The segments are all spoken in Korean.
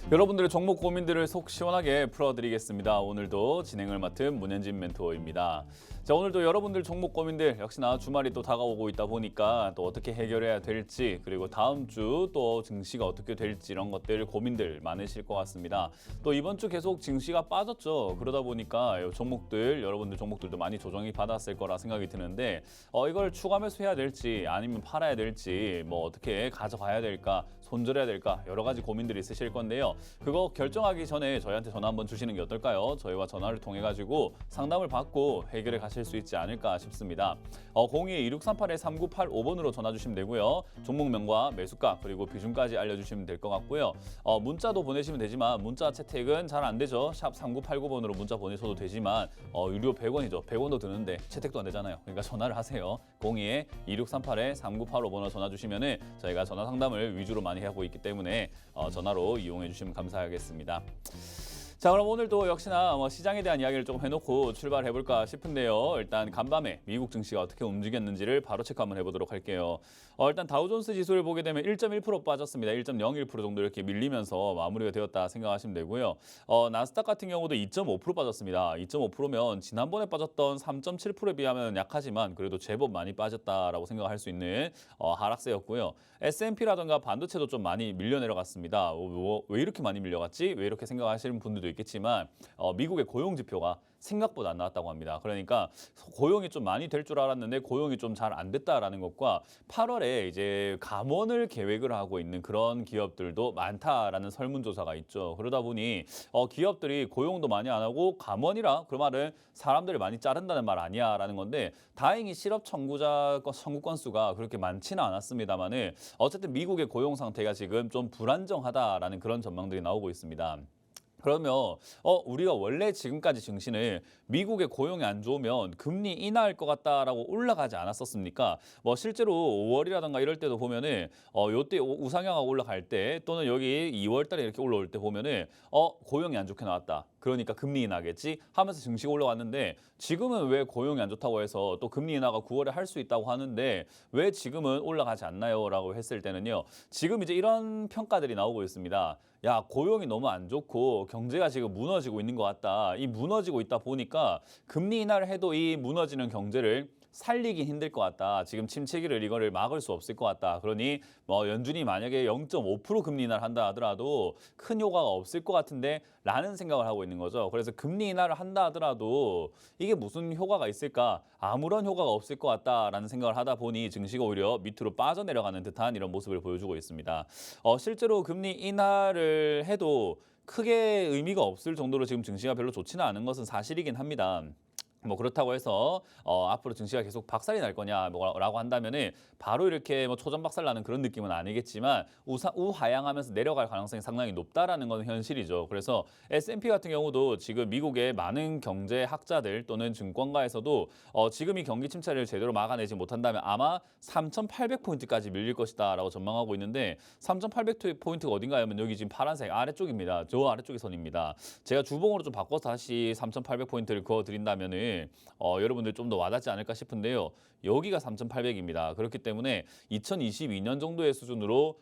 여러분들의 종목 고민들을 속 시원하게 풀어드리겠습니다. 오늘도 진행을 맡은 문현진 멘토입니다. 자, 오늘도 여러분들 종목 고민들 역시나 주말이 또 다가오고 있다 보니까 또 어떻게 해결해야 될지, 그리고 다음 주 또 증시가 어떻게 될지 이런 것들 고민들 많으실 것 같습니다. 또 이번 주 계속 증시가 빠졌죠. 그러다 보니까 종목들, 여러분들 종목들도 많이 조정이 받았을 거라 생각이 드는데 이걸 추가 매수해야 될지 아니면 팔아야 될지, 뭐 어떻게 가져가야 될까, 손절해야 될까, 여러 가지 고민들이 있으실 건데요. 그거 결정하기 전에 저희한테 전화 한번 주시는 게 어떨까요? 저희와 전화를 통해 가지고 상담을 받고 해결해 가실 수 있지 않을까 싶습니다. 02-2638-3985번으로 전화 주시면 되고요. 종목명과 매수가 그리고 비중까지 알려주시면 될 것 같고요. 문자도 보내시면 되지만 문자 채택은 잘 안 되죠. 샵 3989번으로 문자 보내셔도 되지만 유료 100원이죠. 100원도 드는데 채택도 안 되잖아요. 그러니까 전화를 하세요. 02-2638-3985번으로 전화 주시면은 저희가 전화 상담을 위주로 많이 하고 있기 때문에 전화로 이용해 주시면 감사하겠습니다. 자, 그럼 오늘도 역시나 시장에 대한 이야기를 조금 해놓고 출발해볼까 싶은데요. 일단 간밤에 미국 증시가 어떻게 움직였는지를 바로 체크 한번 해보도록 할게요. 일단 다우존스 지수를 보게 되면 1.1% 빠졌습니다. 1.01% 정도 이렇게 밀리면서 마무리가 되었다 생각하시면 되고요. 나스닥 같은 경우도 2.5% 빠졌습니다. 2.5%면 지난번에 빠졌던 3.7%에 비하면 약하지만 그래도 제법 많이 빠졌다라고 생각할 수 있는 하락세였고요. S&P라든가 반도체도 좀 많이 밀려 내려갔습니다. 왜 이렇게 많이 밀려갔지? 왜 이렇게 생각하시는 분들도 있겠지만 미국의 고용 지표가 생각보다 안 나왔다고 합니다. 그러니까 고용이 좀 많이 될 줄 알았는데 고용이 좀 잘 안 됐다라는 것과 8월에 이제 감원을 계획을 하고 있는 그런 기업들도 많다라는 설문조사가 있죠. 그러다 보니 기업들이 고용도 많이 안 하고 감원이라 그 말은 사람들을 많이 자른다는 말 아니야라는 건데, 다행히 실업 청구 건수가 그렇게 많지는 않았습니다만은 어쨌든 미국의 고용 상태가 지금 좀 불안정하다라는 그런 전망들이 나오고 있습니다. 그러면 우리가 원래 지금까지 증시는 미국의 고용이 안 좋으면 금리 인하할 것 같다라고 올라가지 않았었습니까? 뭐 실제로 5월이라든가 이럴 때도 보면은 요때 우상향하고 올라갈 때, 또는 여기 2월 달에 이렇게 올라올 때 보면은 고용이 안 좋게 나왔다, 그러니까 금리 인하겠지 하면서 증시가 올라왔는데, 지금은 왜 고용이 안 좋다고 해서 또 금리 인하가 9월에 할 수 있다고 하는데 왜 지금은 올라가지 않나요? 라고 했을 때는요, 지금 이제 이런 평가들이 나오고 있습니다. 야, 고용이 너무 안 좋고 경제가 지금 무너지고 있는 것 같다. 이 무너지고 있다 보니까 금리 인하를 해도 이 무너지는 경제를 살리긴 힘들 것 같다. 지금 침체기를 이거를 막을 수 없을 것 같다. 그러니 연준이 만약에 0.5% 금리 인하를 한다 하더라도 큰 효과가 없을 것 같은데 라는 생각을 하고 있는 거죠. 그래서 금리 인하를 한다 하더라도 이게 무슨 효과가 있을까? 아무런 효과가 없을 것 같다라는 생각을 하다 보니 증시가 오히려 밑으로 빠져내려가는 듯한 이런 모습을 보여주고 있습니다. 실제로 금리 인하를 해도 크게 의미가 없을 정도로 지금 증시가 별로 좋지는 않은 것은 사실이긴 합니다. 뭐 그렇다고 해서 앞으로 증시가 계속 박살이 날 거냐 뭐라고 한다면은 바로 이렇게 초전 박살 나는 그런 느낌은 아니겠지만 우하향하면서 내려갈 가능성이 상당히 높다라는 건 현실이죠. 그래서 S&P 같은 경우도 지금 미국의 많은 경제학자들 또는 증권가에서도 지금 이 경기 침체를 제대로 막아내지 못한다면 아마 3,800포인트까지 밀릴 것이다라고 전망하고 있는데, 3,800포인트가 어딘가 하면 여기 지금 파란색 아래쪽입니다. 저 아래쪽의 선입니다. 제가 주봉으로 좀 바꿔서 다시 3,800포인트를 그어드린다면은 여러분들 좀 더 와닿지 않을까 싶은데요. 여기가 3,800입니다. 그렇기 때문에 2022년 정도의 수준으로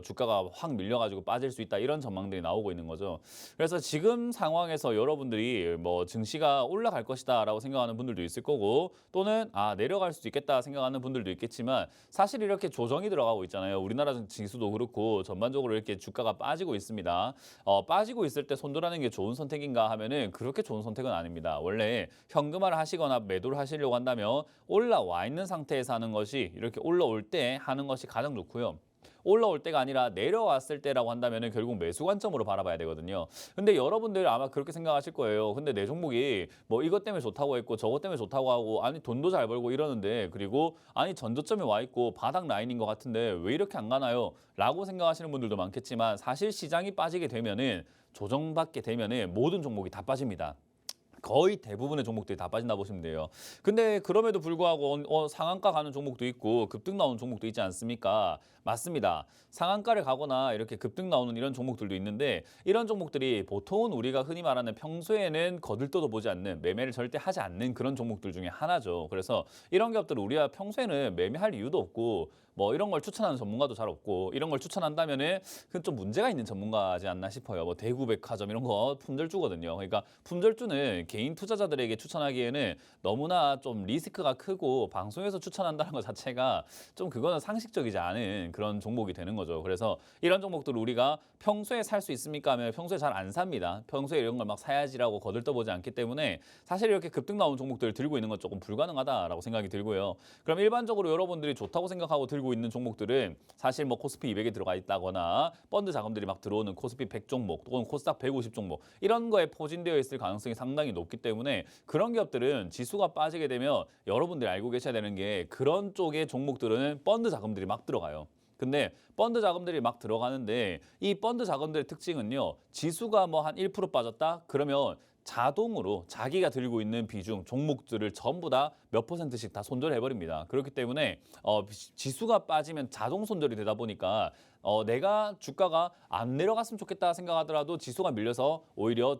주가가 확 밀려가지고 빠질 수 있다, 이런 전망들이 나오고 있는 거죠. 그래서 지금 상황에서 여러분들이 증시가 올라갈 것이다라고 생각하는 분들도 있을 거고, 또는 내려갈 수도 있겠다 생각하는 분들도 있겠지만, 사실 이렇게 조정이 들어가고 있잖아요. 우리나라 지수도 그렇고 전반적으로 이렇게 주가가 빠지고 있습니다. 빠지고 있을 때 손절하는 게 좋은 선택인가 하면은 그렇게 좋은 선택은 아닙니다. 원래 현금화를 하시거나 매도를 하시려고 한다면 올라와 있는 상태에서 하는 것이, 이렇게 올라올 때 하는 것이 가장 좋고요. 올라올 때가 아니라 내려왔을 때라고 한다면 결국 매수 관점으로 바라봐야 되거든요. 근데 여러분들 아마 그렇게 생각하실 거예요. 근데 내 종목이 이것 때문에 좋다고 했고 저것 때문에 좋다고 하고, 아니 돈도 잘 벌고 이러는데, 그리고 아니 전저점에 와 있고 바닥 라인인 것 같은데 왜 이렇게 안 가나요? 라고 생각하시는 분들도 많겠지만, 사실 시장이 빠지게 되면은, 조정받게 되면은 모든 종목이 다 빠집니다. 거의 대부분의 종목들이 다 빠진다 보시면 돼요. 근데 그럼에도 불구하고 상한가 가는 종목도 있고 급등 나오는 종목도 있지 않습니까? 맞습니다. 상한가를 가거나 이렇게 급등 나오는 이런 종목들도 있는데, 이런 종목들이 보통은 우리가 흔히 말하는 평소에는 거들떠도 보지 않는, 매매를 절대 하지 않는 그런 종목들 중에 하나죠. 그래서 이런 기업들은 우리가 평소에는 매매할 이유도 없고 뭐 이런 걸 추천하는 전문가도 잘 없고 이런 걸 추천한다면은 그건 좀 문제가 있는 전문가지 않나 싶어요. 뭐 대구백화점 이런 거 품절주거든요. 그러니까 품절주는 개인 투자자들에게 추천하기에는 너무나 좀 리스크가 크고 방송에서 추천한다는 것 자체가 좀 그거는 상식적이지 않은 그런 종목이 되는 거죠. 그래서 이런 종목들을 우리가 평소에 살 수 있습니까 하면 평소에 잘 안 삽니다. 평소에 이런 걸 막 사야지라고 거들떠보지 않기 때문에 사실 이렇게 급등 나온 종목들을 들고 있는 건 조금 불가능하다라고 생각이 들고요. 그럼 일반적으로 여러분들이 좋다고 생각하고 들고 있는 종목들은 사실 뭐 코스피 200에 들어가 있다거나 펀드 자금들이 막 들어오는 코스피 100 종목 또는 코스닥 150 종목 이런 거에 포진되어 있을 가능성이 상당히 높기 때문에 그런 기업들은 지수가 빠지게 되면 여러분들이 알고 계셔야 되는 게 그런 쪽의 종목들은 펀드 자금들이 막 들어가요. 근데 펀드 자금들이 막 들어가는데 이 펀드 자금들의 특징은요. 지수가 뭐 한 1% 빠졌다? 그러면 자동으로 자기가 들고 있는 비중, 종목들을 전부 다 몇 %씩 다 손절해버립니다. 그렇기 때문에 지수가 빠지면 자동 손절이 되다 보니까 내가 주가가 안 내려갔으면 좋겠다 생각하더라도 지수가 밀려서 오히려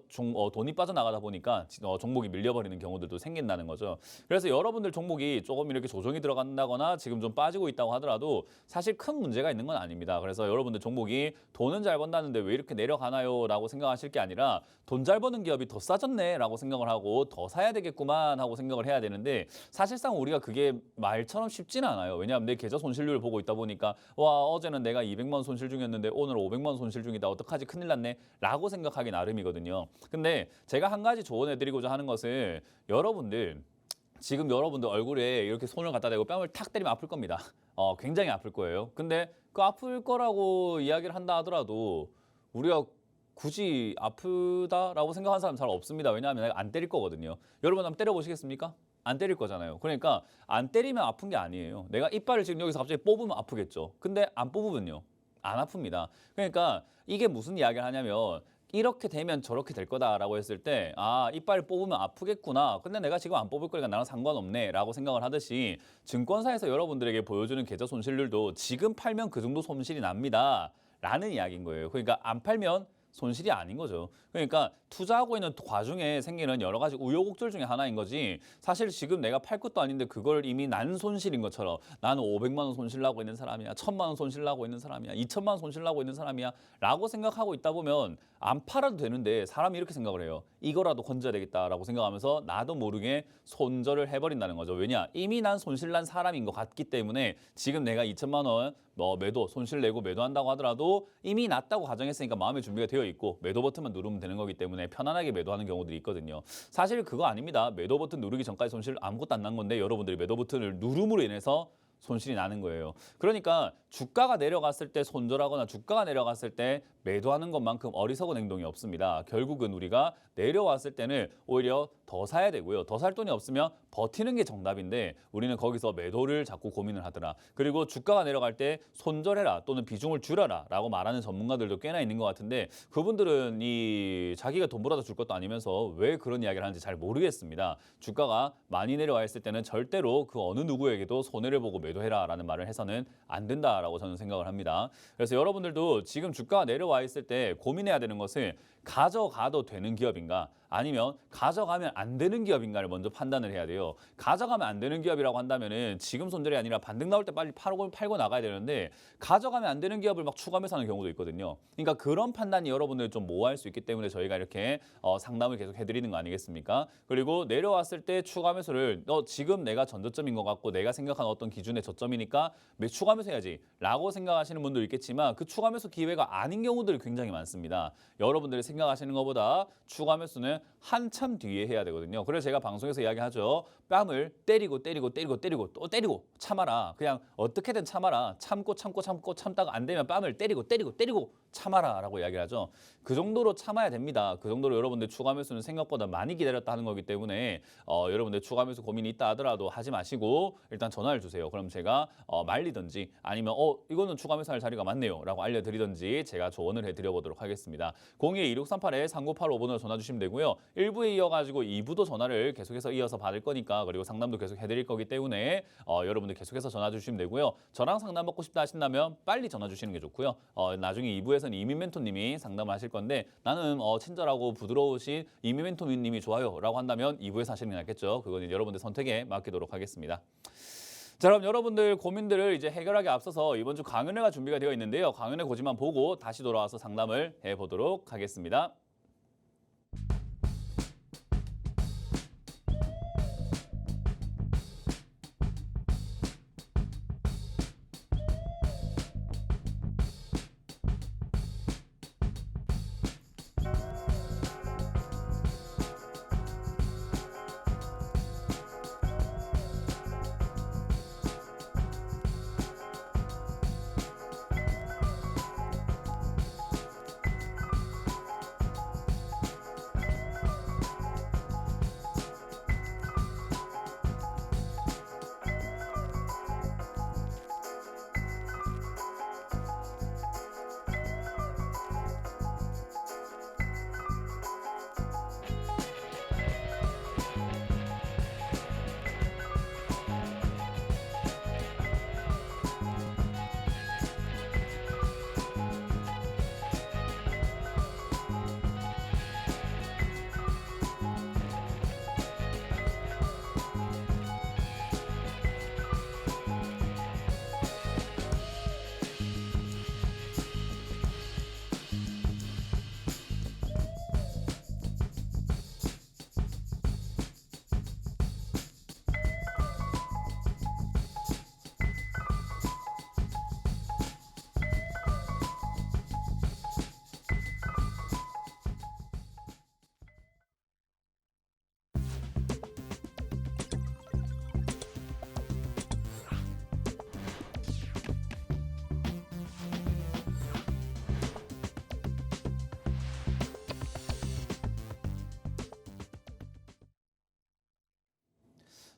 돈이 빠져나가다 보니까 종목이 밀려버리는 경우들도 생긴다는 거죠. 그래서 여러분들 종목이 조금 이렇게 조정이 들어간다거나 지금 좀 빠지고 있다고 하더라도 사실 큰 문제가 있는 건 아닙니다. 그래서 여러분들 종목이 돈은 잘 번다는데 왜 이렇게 내려가나요? 라고 생각하실 게 아니라 돈 잘 버는 기업이 더 싸졌네 라고 생각을 하고 더 사야 되겠구만 하고 생각을 해야 되는데 사실상 우리가 그게 말처럼 쉽지는 않아요. 왜냐하면 내 계좌 손실률을 보고 있다 보니까 와 어제는 내가 200만 원 손실 중이었는데 오늘 500만 원 손실 중이다. 어떡하지? 큰일 났네. 라고 생각하기 나름이거든요. 근데 제가 한 가지 조언해드리고자 하는 것은 여러분들 지금 여러분들 얼굴에 이렇게 손을 갖다 대고 뺨을 탁 때리면 아플 겁니다. 굉장히 아플 거예요. 근데 그 아플 거라고 이야기를 한다 하더라도 우리가 굳이 아프다라고 생각하는 사람 잘 없습니다. 왜냐하면 내가 안 때릴 거거든요. 여러분 한번 때려보시겠습니까? 안 때릴 거잖아요. 그러니까 안 때리면 아픈 게 아니에요. 내가 이빨을 지금 여기서 갑자기 뽑으면 아프겠죠. 근데 안 뽑으면요. 안 아픕니다. 그러니까 이게 무슨 이야기를 하냐면 이렇게 되면 저렇게 될 거다라고 했을 때 아, 이빨 뽑으면 아프겠구나. 근데 내가 지금 안 뽑을 거니까 나랑 상관없네 라고 생각을 하듯이 증권사에서 여러분들에게 보여주는 계좌 손실률도 지금 팔면 그 정도 손실이 납니다. 라는 이야기인 거예요. 그러니까 안 팔면 손실이 아닌 거죠. 그러니까 투자하고 있는 과중에 생기는 여러 가지 우여곡절 중에 하나인 거지 사실 지금 내가 팔 것도 아닌데 그걸 이미 난 손실인 것처럼 나는 500만 원 손실 나고 있는 사람이야. 1000만 원 손실 나고 있는 사람이야. 2000만 원 손실 나고 있는 사람이야. 라고 생각하고 있다 보면 안 팔아도 되는데 사람이 이렇게 생각을 해요. 이거라도 건져야 되겠다라고 생각하면서 나도 모르게 손절을 해버린다는 거죠. 왜냐? 이미 난 손실 난 사람인 것 같기 때문에 지금 내가 2000만 원 매도 손실 내고 매도한다고 하더라도 이미 났다고 가정했으니까 마음의 준비가 되어 있고 매도 버튼만 누르면 되는 거기 때문에 편안하게 매도하는 경우들이 있거든요. 사실 그거 아닙니다. 매도 버튼 누르기 전까지 손실 아무것도 안 난 건데 여러분들이 매도 버튼을 누름으로 인해서 손실이 나는 거예요. 그러니까 주가가 내려갔을 때 손절하거나 주가가 내려갔을 때 매도하는 것만큼 어리석은 행동이 없습니다. 결국은 우리가 내려왔을 때는 오히려 더 사야 되고요. 더 살 돈이 없으면 버티는 게 정답인데 우리는 거기서 매도를 자꾸 고민을 하더라. 그리고 주가가 내려갈 때 손절해라 또는 비중을 줄여라 라고 말하는 전문가들도 꽤나 있는 것 같은데 그분들은 이 자기가 돈 벌어다 줄 것도 아니면서 왜 그런 이야기를 하는지 잘 모르겠습니다. 주가가 많이 내려와 있을 때는 절대로 그 어느 누구에게도 손해를 보고 매도해라 라는 말을 해서는 안 된다라고 저는 생각을 합니다. 그래서 여러분들도 지금 주가가 내려와 있을 때 고민해야 되는 것은 가져가도 되는 기업인가 아니면 가져가면 안 되는 기업인가를 먼저 판단을 해야 돼요. 가져가면 안 되는 기업이라고 한다면은 지금 손절이 아니라 반등 나올 때 빨리 팔고 나가야 되는데 가져가면 안 되는 기업을 막 추가 매수하는 경우도 있거든요. 그러니까 그런 판단이 여러분들 좀 모호할 수 있기 때문에 저희가 이렇게 상담을 계속 해드리는 거 아니겠습니까? 그리고 내려왔을 때 추가 매수를 지금 내가 전저점인 것 같고 내가 생각한 어떤 기준의 저점이니까 추가 매수해야지 라고 생각하시는 분도 있겠지만 그 추가 매수 기회가 아닌 경우들이 굉장히 많습니다. 여러분들이 생각하시는 것보다 추가 매수는 한참 뒤에 해야 되거든요. 그래서 제가 방송에서 이야기하죠. 뺨을 때리고 또 때리고 참아라. 그냥 어떻게든 참아라. 참고 참다가 안 되면 뺨을 때리고 참아라 라고 이야기를 하죠. 그 정도로 참아야 됩니다. 그 정도로 여러분들 추가 매수는 생각보다 많이 기다렸다 하는 거기 때문에 여러분들 추가 매수 고민이 있다 하더라도 하지 마시고 일단 전화를 주세요. 그럼 제가 말리든지 아니면 이거는 추가 매수할 자리가 많네요 라고 알려드리든지 제가 조언을 해드려보도록 하겠습니다. 02-2638-3985번으로 전화 주시면 되고요. 1부에 이어가지고 2부도 전화를 계속해서 이어서 받을 거니까 그리고 상담도 계속 해드릴 거기 때문에 여러분들 계속해서 전화 주시면 되고요. 저랑 상담 받고 싶다 하신다면 빨리 전화 주시는 게 좋고요. 나중에 2부에서는 이민 멘토님이 상담하실 건데 나는 친절하고 부드러우신 이민 멘토님이 좋아요 라고 한다면 2부에서 하시는 게 낫겠죠. 그건 여러분들 선택에 맡기도록 하겠습니다. 자, 그럼 여러분들 고민들을 이제 해결하기 앞서서 이번 주 강연회가 준비가 되어 있는데요. 강연회 고지만 보고 다시 돌아와서 상담을 해보도록 하겠습니다.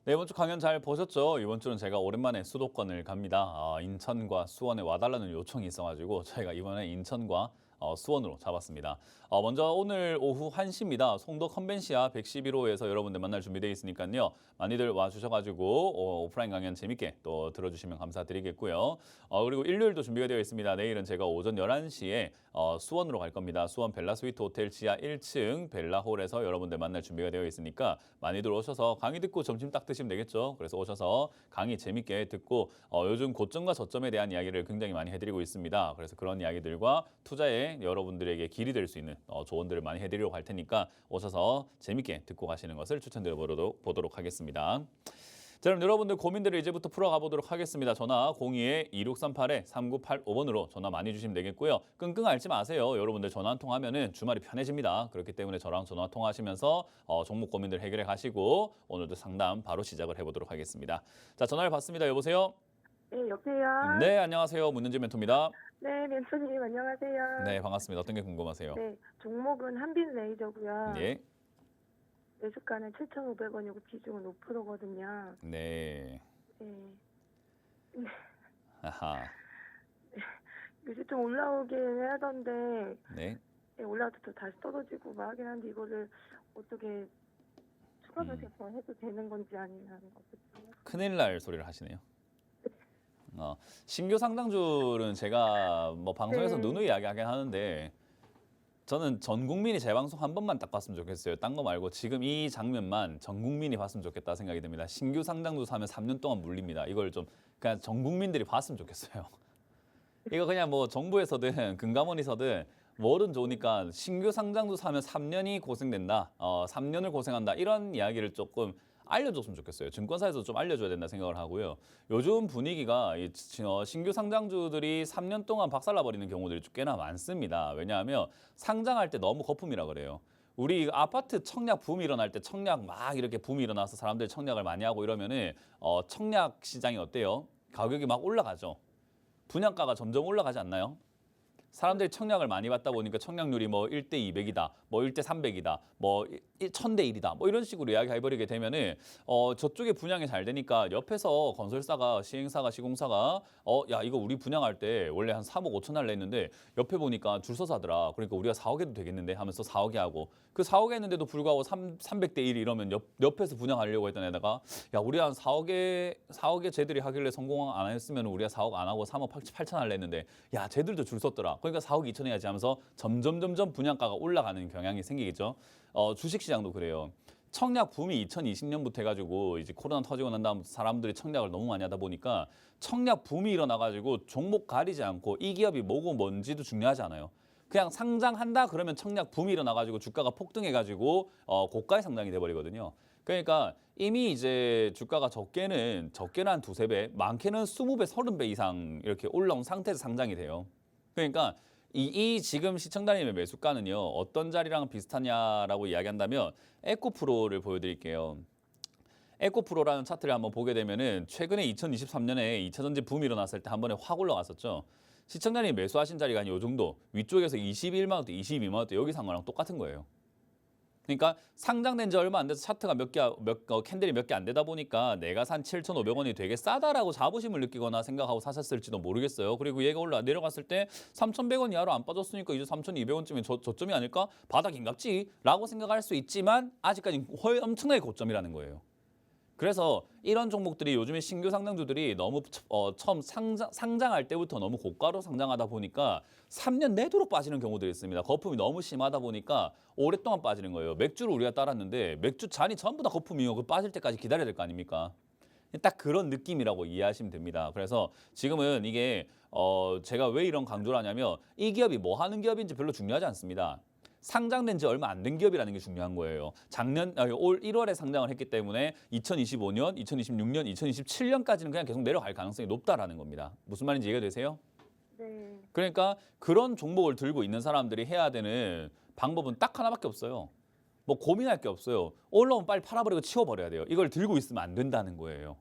네, 이번 주 강연 잘 보셨죠? 이번 주는 제가 오랜만에 수도권을 갑니다. 인천과 수원에 와달라는 요청이 있어가지고 저희가 이번에 인천과 수원으로 잡았습니다. 먼저 오늘 오후 1시입니다. 송도 컨벤시아 111호에서 여러분들 만날 준비되어 있으니까요. 많이들 와주셔가지고 오프라인 강연 재밌게 또 들어주시면 감사드리겠고요. 그리고 일요일도 준비가 되어 있습니다. 내일은 제가 오전 11시에 수원으로 갈 겁니다. 수원 벨라스위트 호텔 지하 1층 벨라홀에서 여러분들 만날 준비가 되어 있으니까 많이들 오셔서 강의 듣고 점심 딱 드시면 되겠죠. 그래서 오셔서 강의 재밌게 듣고 요즘 고점과 저점에 대한 이야기를 굉장히 많이 해드리고 있습니다. 그래서 그런 이야기들과 투자에 여러분들에게 길이 될 수 있는 조언들을 많이 해드리려고 할 테니까 오셔서 재밌게 듣고 가시는 것을 추천드려 보도록 하겠습니다. 자, 그럼 여러분들 고민들을 이제부터 풀어가 보도록 하겠습니다. 전화 02-2638-3985번으로 전화 많이 주시면 되겠고요. 끙끙 앓지 마세요. 여러분들 전화 한 통 하면은 주말이 편해집니다. 그렇기 때문에 저랑 전화 통화하시면서 종목 고민들 해결해 가시고 오늘도 상담 바로 시작을 해보도록 하겠습니다. 자, 전화를 받습니다. 여보세요? 네, 여보세요? 네, 안녕하세요. 문은지 멘토입니다. 네, 멘토님 안녕하세요. 네, 반갑습니다. 어떤 게 궁금하세요? 네, 종목은 한빛 레이저고요. 네. 매수가는 7,500원이고 비중은 5%거든요. 네. 네. 아하. 요새 좀 올라오긴 하던데 네. 네, 올라와도 또 다시 떨어지고 막 하긴 한데 이거를 어떻게 추가 매수 더 해도 되는 건지 아니면 어떻게 큰일 날 소리를 하시네요. 신규 상장주는 제가 뭐 방송에서 네. 누누이 이야기하긴 하는데 저는 전 국민이 제 방송 한 번만 딱 봤으면 좋겠어요. 딴 거 말고 지금 이 장면만 전 국민이 봤으면 좋겠다 생각이 듭니다. 신규 상장주 사면 3년 동안 물립니다. 이걸 좀 그냥 전 국민들이 봤으면 좋겠어요. 이거 그냥 뭐 정부에서든 금감원에서든 뭐든 좋으니까 신규 상장주 사면 3년이 고생된다. 3년을 고생한다. 이런 이야기를 조금 알려줬으면 좋겠어요. 증권사에서 좀 알려줘야 된다 생각을 하고요. 요즘 분위기가 신규 상장주들이 3년 동안 박살나버리는 경우들이 꽤나 많습니다. 왜냐하면 상장할 때 너무 거품이라 그래요. 우리 아파트 청약 붐이 일어날 때 청약 막 이렇게 붐이 일어나서 사람들이 청약을 많이 하고 이러면은 청약 시장이 어때요? 가격이 막 올라가죠. 분양가가 점점 올라가지 않나요? 사람들이 청약을 많이 받다 보니까 청약률이 뭐 1대 200이다, 뭐 1대 300이다, 뭐 1000대 1이다, 뭐 이런 식으로 이야기해버리게 되면은 저쪽에 분양이 잘 되니까 옆에서 건설사가, 시행사가, 시공사가 야 이거 우리 분양할 때 원래 한 3억 5천 할래 했는데 옆에 보니까 줄 서서 하더라. 그러니까 우리가 4억 해도 되겠는데 하면서 4억에 하고 그 4억 했는데도 불구하고 300대 1 이러면 옆에서 분양하려고 했던 애다가 야 우리 한 4억에 쟤들이 하길래 성공 안 했으면 우리가 4억 안 하고 3억 8천 할래 했는데 야 쟤들도 줄 섰더라. 그러니까 4억 2천 해야지 하면서 점점 분양가가 올라가는 경향이 생기겠죠. 주식시장도 그래요. 청약 붐이 2020년부터 해가지고 이제 코로나 터지고 난 다음부터 사람들이 청약을 너무 많이 하다 보니까 청약 붐이 일어나가지고 종목 가리지 않고 이 기업이 뭐고 뭔지도 중요하지 않아요. 그냥 상장한다 그러면 청약 붐이 일어나가지고 주가가 폭등해가지고 고가의 상장이 돼버리거든요. 그러니까 이미 이제 주가가 적게는 한 두세 배, 많게는 20배, 30배 이상 이렇게 올라온 상태에서 상장이 돼요. 그러니까 이 지금 시청자님의 매수가는요, 어떤 자리랑 비슷하냐라고 이야기한다면 에코프로를 보여드릴게요. 에코프로라는 차트를 한번 보게 되면은 최근에 2023년에 2차 전지 붐이 일어났을 때 한 번에 확 올라갔었죠. 시청자님이 매수하신 자리가 한 이 정도, 위쪽에서 21만 원대, 22만 원대 여기 산 거랑 똑같은 거예요. 그러니까 상장된 지 얼마 안 돼서 차트가 캔들이 몇 개 안 되다 보니까 내가 산 7,500원이 되게 싸다라고 자부심을 느끼거나 생각하고 사셨을지도 모르겠어요. 그리고 얘가 내려갔을 때 3,100원 이하로 안 빠졌으니까 이제 3,200원쯤이 저점이 아닐까? 바닥인갑지? 라고 생각할 수 있지만 아직까지 엄청나게 고점이라는 거예요. 그래서 이런 종목들이 요즘에 신규 상장주들이 너무 처음 상장할 때부터 너무 고가로 상장하다 보니까 3년 내도록 빠지는 경우들이 있습니다. 거품이 너무 심하다 보니까 오랫동안 빠지는 거예요. 맥주를 우리가 따랐는데 맥주 잔이 전부 다 거품이요. 그 빠질 때까지 기다려야 될 거 아닙니까? 딱 그런 느낌이라고 이해하시면 됩니다. 그래서 지금은 이게 제가 왜 이런 강조를 하냐면 이 기업이 뭐 하는 기업인지 별로 중요하지 않습니다. 상장된 지 얼마 안 된 기업이라는 게 중요한 거예요. 올 1월에 상장을 했기 때문에 2025년, 2026년, 2027년까지는 그냥 계속 내려갈 가능성이 높다라는 겁니다. 무슨 말인지 이해가 되세요? 네. 그러니까 그런 종목을 들고 있는 사람들이 해야 되는 방법은 딱 하나밖에 없어요. 뭐 고민할 게 없어요. 올라오면 빨리 팔아버리고 치워버려야 돼요. 이걸 들고 있으면 안 된다는 거예요.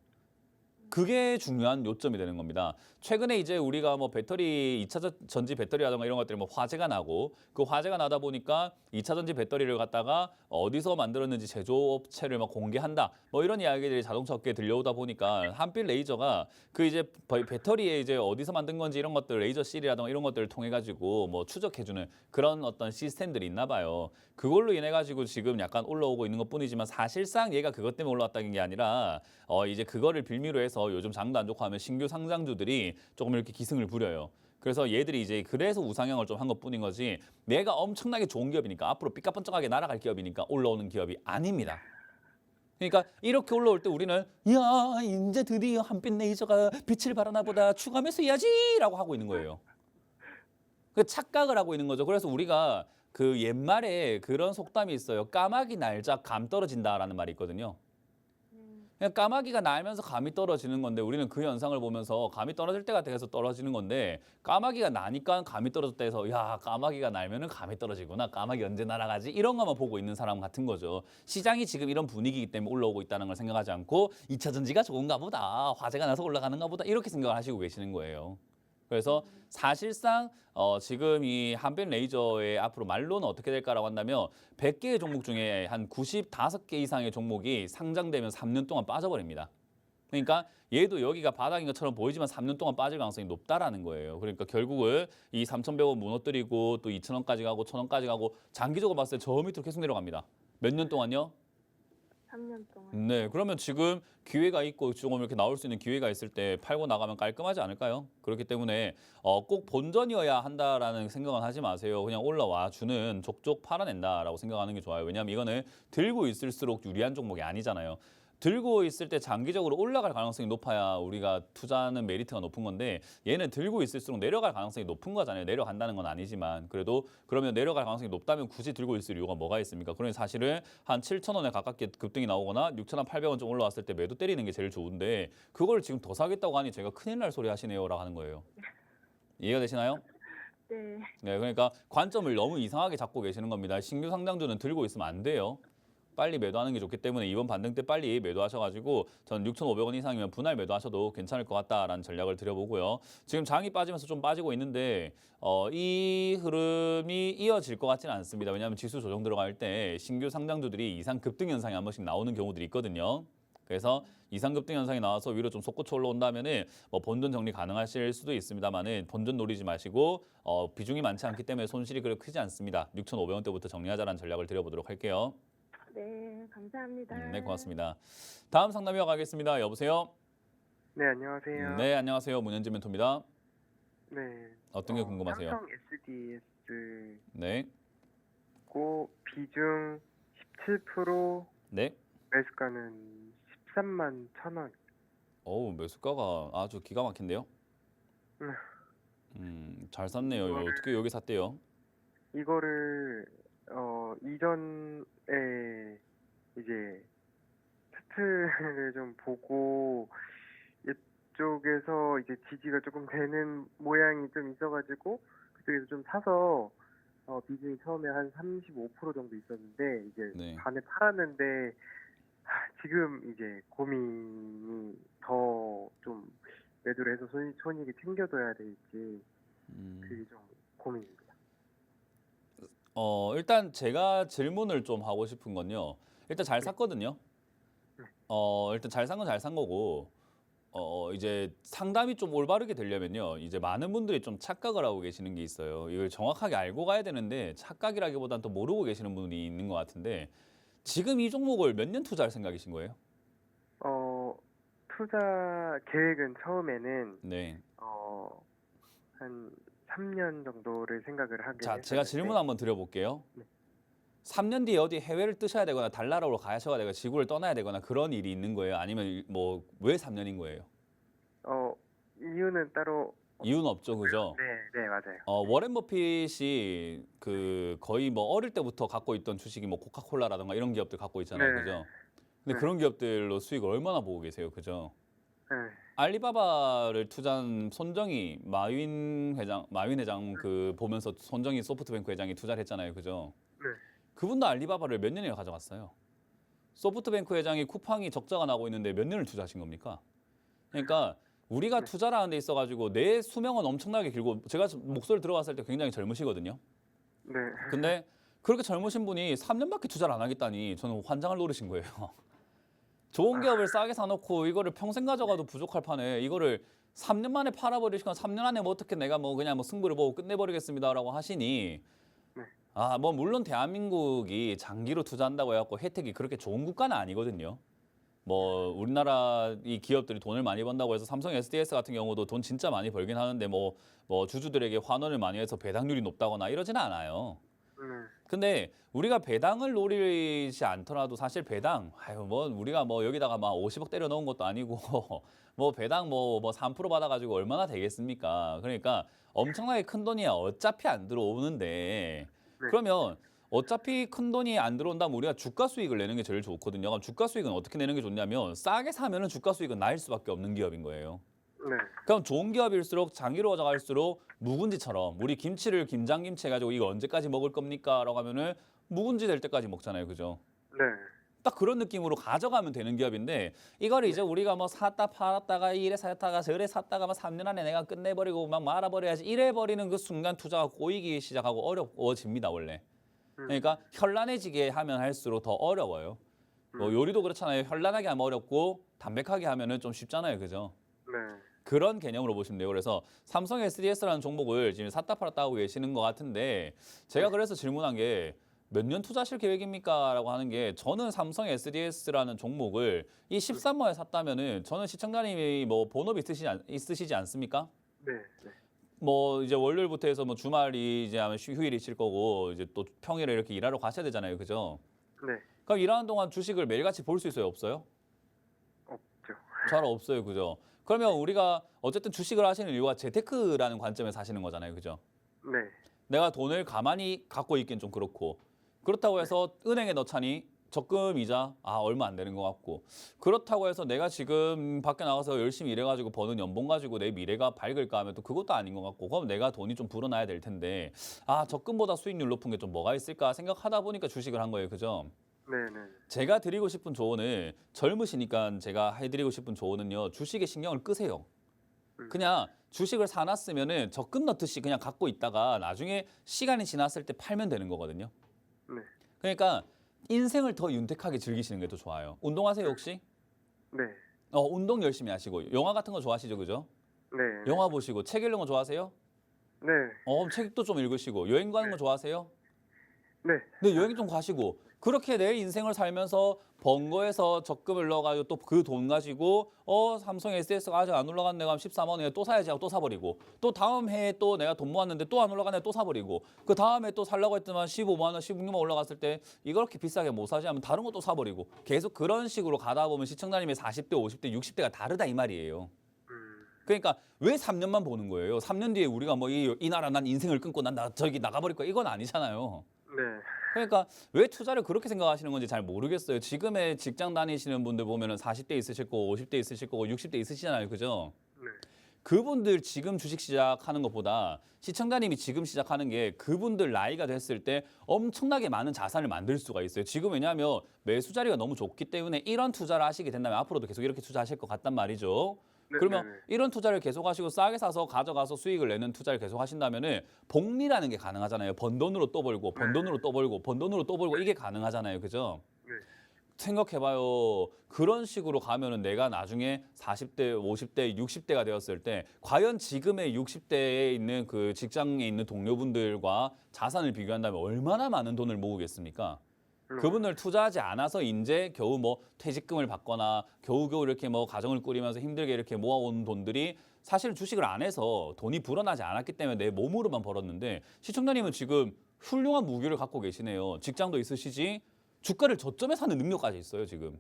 그게 중요한 요점이 되는 겁니다. 최근에 이제 우리가 뭐 배터리 2차 전지 배터리라든가 이런 것들이 뭐 화재가 나고 그 화재가 나다 보니까 2차 전지 배터리를 갖다가 어디서 만들었는지 제조업체를 막 공개한다. 뭐 이런 이야기들이 자동차 업계에 들려오다 보니까 한빛 레이저가 그 이제 배터리에 이제 어디서 만든 건지 이런 것들 레이저 실이라든가 이런 것들을 통해 가지고 뭐 추적해주는 그런 어떤 시스템들이 있나 봐요. 그걸로 인해 가지고 지금 약간 올라오고 있는 것뿐이지만 사실상 얘가 그것 때문에 올라왔다는 게 아니라 이제 그거를 빌미로 해서 요즘 장도 안 좋고 하면 신규 상장주들이 조금 이렇게 기승을 부려요. 그래서 얘들이 이제 그래서 우상향을 좀 한 것뿐인 거지 내가 엄청나게 좋은 기업이니까 앞으로 삐까뻔쩍하게 날아갈 기업이니까 올라오는 기업이 아닙니다. 그러니까 이렇게 올라올 때 우리는 야 이제 드디어 한빛 레이저가 빛을 발하나 보다 추가 매수해야지라고 하고 있는 거예요. 그 착각을 하고 있는 거죠. 그래서 우리가 그 옛말에 그런 속담이 있어요. 까마귀 날자 감 떨어진다라는 말이 있거든요. 그냥 까마귀가 날면서 감이 떨어지는 건데 우리는 그 현상을 보면서 감이 떨어질 때가 돼서 떨어지는 건데 까마귀가 나니까 감이 떨어졌다 해서 야 까마귀가 날면은 감이 떨어지구나. 까마귀 언제 날아가지? 이런 것만 보고 있는 사람 같은 거죠. 시장이 지금 이런 분위기이기 때문에 올라오고 있다는 걸 생각하지 않고 2차 전지가 좋은가 보다. 화재가 나서 올라가는가 보다. 이렇게 생각을 하시고 계시는 거예요. 그래서 사실상 지금 이 한빛 레이저의 앞으로 말로는 어떻게 될까라고 한다면 100개의 종목 중에 한 95개 이상의 종목이 상장되면 3년 동안 빠져버립니다. 그러니까 얘도 여기가 바닥인 것처럼 보이지만 3년 동안 빠질 가능성이 높다라는 거예요. 그러니까 결국은 이 3,100원 무너뜨리고 또 2,000원까지 가고 1,000원까지 가고 장기적으로 봤을 때 저 밑으로 계속 내려갑니다. 몇 년 동안요? 3년 동안. 네, 그러면 지금 기회가 있고 조금 이렇게 나올 수 있는 기회가 있을 때 팔고 나가면 깔끔하지 않을까요? 그렇기 때문에 꼭 본전이어야 한다라는 생각은 하지 마세요. 그냥 올라와 주는 족족 팔아낸다라고 생각하는 게 좋아요. 왜냐하면 이거는 들고 있을수록 유리한 종목이 아니잖아요. 들고 있을 때 장기적으로 올라갈 가능성이 높아야 우리가 투자하는 메리트가 높은 건데 얘는 들고 있을수록 내려갈 가능성이 높은 거잖아요. 내려간다는 건 아니지만 그래도 그러면 내려갈 가능성이 높다면 굳이 들고 있을 이유가 뭐가 있습니까? 그러니 사실은 한 7,000원에 가깝게 급등이 나오거나 6,800원 좀 올라왔을 때 매도 때리는 게 제일 좋은데 그걸 지금 더 사겠다고 하니 제가 큰일 날 소리 하시네요라고 하는 거예요. 이해가 되시나요? 네. 네, 그러니까 관점을 너무 이상하게 잡고 계시는 겁니다. 신규 상장주는 들고 있으면 안 돼요. 빨리 매도하는 게 좋기 때문에 이번 반등 때 빨리 매도하셔가지고 전 6,500원 이상이면 분할 매도하셔도 괜찮을 것 같다라는 전략을 드려보고요. 지금 장이 빠지면서 좀 빠지고 있는데 이 흐름이 이어질 것 같지는 않습니다. 왜냐하면 지수 조정 들어갈 때 신규 상장주들이 이상 급등 현상이 한 번씩 나오는 경우들이 있거든요. 그래서 이상 급등 현상이 나와서 위로 좀 솟구쳐 올라온다면은 뭐 본전 정리 가능하실 수도 있습니다만은 본전 노리지 마시고 비중이 많지 않기 때문에 손실이 그렇게 크지 않습니다. 6,500원대부터 정리하자라는 전략을 드려보도록 할게요. 네, 감사합니다. 네, 고맙습니다. 다음 상담 이어가겠습니다. 여보세요? 네, 안녕하세요. 네, 안녕하세요. 문현진 멘토입니다. 네. 어떤 게 궁금하세요? 삼성 SDS고 네, 비중 17% 네. 매수가는 13만 1,000원. 어우, 매수가가 아주 기가 막힌데요. 잘 샀네요. 이거 어떻게 여기 샀대요? 이거를 이전에 이제 차트를 좀 보고 이쪽에서 이제 지지가 조금 되는 모양이 좀 있어가지고 그쪽에서 좀 사서 비중이 처음에 한 35% 정도 있었는데 이제 네. 반에 팔았는데 지금 이제 고민이 더 좀 매도를 해서 손익을 챙겨둬야 될지 그게 좀 고민입니다. 일단 제가 질문을 좀 하고 싶은 건요. 일단 잘 샀거든요. 일단 잘 산 건 잘 산 거고, 이제 상담이 좀 올바르게 되려면요. 이제 많은 분들이 좀 착각을 하고 계시는 게 있어요. 이걸 정확하게 알고 가야 되는데 착각이라기보다는 또 모르고 계시는 분이 있는 것 같은데 지금 이 종목을 몇 년 투자할 생각이신 거예요? 투자 계획은 처음에는 네. 한 3년 정도를 생각을 하긴 자, 했었는데 제가 질문 한번 드려볼게요. 네. 3년 뒤에 어디 해외를 뜨셔야 되거나 달나라로 가셔야 되거나 지구를 떠나야 되거나 그런 일이 있는 거예요? 아니면 뭐 왜 3년인 거예요? 이유는 따로 이유는 없죠, 그죠? 네, 맞아요. 워렌 버핏이 그 거의 뭐 어릴 때부터 갖고 있던 주식이 뭐 코카콜라라든가 이런 기업들 갖고 있잖아요, 네. 그죠? 근데 네. 그런 기업들로 수익을 얼마나 보고 계세요, 그죠? 네. 알리바바를 투자한 손정희 마윈 회장 그 보면서 손정희 소프트뱅크 회장이 투자를 했잖아요, 그죠? 네. 그분도 알리바바를 몇 년이나 가져갔어요. 소프트뱅크 회장이 쿠팡이 적자가 나고 있는데 몇 년을 투자하신 겁니까? 그러니까 우리가 투자를 하는 데 있어가지고 내 수명은 엄청나게 길고 제가 목소리 들어봤을 때 굉장히 젊으시거든요. 네. 근데 그렇게 젊으신 분이 3년밖에 투자를 안 하겠다니 저는 환장을 노리신 거예요. 좋은 기업을 싸게 사놓고 이거를 평생 가져가도 부족할 판에 이거를 3년 만에 팔아버리시거나 3년 안에 뭐 어떻게 내가 뭐 그냥 뭐 승부를 보고 끝내버리겠습니다라고 하시니 네. 뭐 물론 대한민국이 장기로 투자한다고 해갖고 혜택이 그렇게 좋은 국가는 아니거든요. 뭐 우리나라 이 기업들이 돈을 많이 번다고 해서 삼성 SDS 같은 경우도 돈 진짜 많이 벌긴 하는데 뭐 주주들에게 환원을 많이 해서 배당률이 높다거나 이러지는 않아요. 근데 우리가 배당을 노리지 않더라도 사실 배당 뭐 우리가 뭐 여기다가 막 50억 때려 넣은 것도 아니고 뭐 배당 뭐 3% 받아가지고 얼마나 되겠습니까? 그러니까 엄청나게 큰 돈이 어차피 안 들어오는데 그러면 어차피 큰 돈이 안 들어온다면 우리가 주가 수익을 내는 게 제일 좋거든요. 그럼 주가 수익은 어떻게 내는 게 좋냐면 싸게 사면은 주가 수익은 날 수밖에 없는 기업인 거예요. 네. 그럼 좋은 기업일수록 장기로 가져갈수록 묵은지처럼 우리 김치를 김장김치 해가지고 이거 언제까지 먹을 겁니까? 라고 하면은 묵은지 될 때까지 먹잖아요. 그죠? 네. 딱 그런 느낌으로 가져가면 되는 기업인데 이걸 이제 우리가 뭐 샀다 팔았다가 이래 샀다가 저래 샀다가 막 3년 안에 내가 끝내버리고 막 말아버려야지 이래 버리는 그 순간 투자가 꼬이기 시작하고 어려워집니다. 원래. 그러니까 현란해지게 하면 할수록 더 어려워요. 뭐 요리도 그렇잖아요. 현란하게 하면 어렵고 담백하게 하면은 좀 쉽잖아요. 그죠? 네. 그런 개념으로 보시면 돼요. 그래서 삼성 SDS라는 종목을 지금 샀다 팔았다 하고 계시는 것 같은데 제가 그래서 질문한 게 몇 년 투자하실 계획입니까? 라고 하는 게 저는 삼성 SDS라는 종목을 이 13만에 샀다면은 저는 시청자님이 뭐 본업이 있으시지 않습니까? 네. 네. 뭐 이제 월요일부터 해서 뭐 주말이 이제 하면 휴일이실 거고 이제 또 평일에 이렇게 일하러 가셔야 되잖아요. 그죠? 네. 그럼 일하는 동안 주식을 매일같이 볼 수 있어요? 없어요? 없죠. 잘 없어요. 그죠? 그러면 우리가 어쨌든 주식을 하시는 이유가 재테크라는 관점에서 하시는 거잖아요. 그죠? 네. 내가 돈을 가만히 갖고 있긴 좀 그렇고 그렇다고 해서 은행에 넣자니 적금 이자 얼마 안 되는 것 같고 그렇다고 해서 내가 지금 밖에 나가서 열심히 일해가지고 버는 연봉 가지고 내 미래가 밝을까 하면 또 그것도 아닌 것 같고 그럼 내가 돈이 좀 불어나야 될 텐데 적금보다 수익률 높은 게 좀 뭐가 있을까 생각하다 보니까 주식을 한 거예요. 그죠? 네네. 제가 드리고 싶은 조언은 젊으시니까 제가 해드리고 싶은 조언은요. 주식에 신경을 끄세요. 그냥 주식을 사놨으면은 적금 넣듯이 그냥 갖고 있다가 나중에 시간이 지났을 때 팔면 되는 거거든요. 네. 그러니까 인생을 더 윤택하게 즐기시는 게 더 좋아요. 운동하세요 혹시? 네. 운동 열심히 하시고 영화 같은 거 좋아하시죠, 그죠? 네. 영화 보시고 책 읽는 거 좋아하세요? 네. 책도 좀 읽으시고 여행 가는 거 좋아하세요? 네. 네, 여행 좀 가시고 그렇게 내 인생을 살면서 번 거에서 적금을 넣어가지고 또 그 돈 가지고 삼성 SDS가 아직 안 올라갔네 그럼 14만 원에 또 사야지 하고 또 사버리고 또 다음 해에 또 내가 돈 모았는데 또 안 올라가네 또 사버리고 그 다음에 또 살라고 했더만 15만 원, 16만 원 올라갔을 때 이걸 그렇게 비싸게 못 사지 하면 다른 것도 사버리고 계속 그런 식으로 가다 보면 시청자님의 40대, 50대, 60대가 다르다 이 말이에요. 그러니까 왜 3년만 보는 거예요? 3년 뒤에 우리가 뭐 이 나라 난 인생을 끊고 난 저기 나가버릴 거야 이건 아니잖아요. 네. 그러니까 왜 투자를 그렇게 생각하시는 건지 잘 모르겠어요. 지금의 직장 다니시는 분들 보면은 40대 있으실 거고 50대 있으실 거고 60대 있으시잖아요. 그죠? 네. 그분들 지금 주식 시작하는 것보다 시청자님이 지금 시작하는 게 그분들 나이가 됐을 때 엄청나게 많은 자산을 만들 수가 있어요. 지금 왜냐하면 매수 자리가 너무 좋기 때문에 이런 투자를 하시게 된다면 앞으로도 계속 이렇게 투자하실 것 같단 말이죠. 네, 그러면 네, 네. 이런 투자를 계속하시고 싸게 사서 가져가서 수익을 내는 투자를 계속 하신다면은 복리라는 게 가능하잖아요. 번 돈으로 또 벌고, 번 돈으로 또 벌고, 번 돈으로 또 벌고 이게 가능하잖아요. 그죠? 네. 생각해봐요. 그런 식으로 가면은 내가 나중에 40대, 50대, 60대가 되었을 때 과연 지금의 60대에 있는 그 직장에 있는 동료분들과 자산을 비교한다면 얼마나 많은 돈을 모으겠습니까? 그분들 투자하지 않아서 이제 겨우 뭐 퇴직금을 받거나 겨우겨우 이렇게 뭐 가정을 꾸리면서 힘들게 이렇게 모아온 돈들이 사실 주식을 안 해서 돈이 불어나지 않았기 때문에 내 몸으로만 벌었는데 시청자님은 지금 훌륭한 무기를 갖고 계시네요. 직장도 있으시지 주가를 저점에 사는 능력까지 있어요 지금.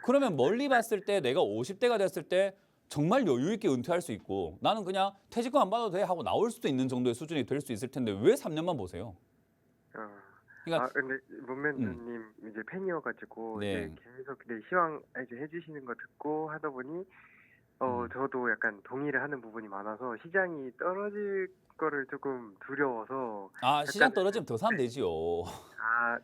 그러면 멀리 봤을 때 내가 50대가 됐을 때 정말 여유 있게 은퇴할 수 있고 나는 그냥 퇴직금 안 받아도 돼 하고 나올 수도 있는 정도의 수준이 될 수 있을 텐데 왜 3년만 보세요? 그러니까 근데 문맨주님 이제 팬이어가지고 네. 이제 계속 네, 시황 이제 해주시는 거 듣고 하다 보니 저도 약간 동의를 하는 부분이 많아서 시장이 떨어질 거를 조금 두려워서 시장 떨어지면 더 사면 되지요.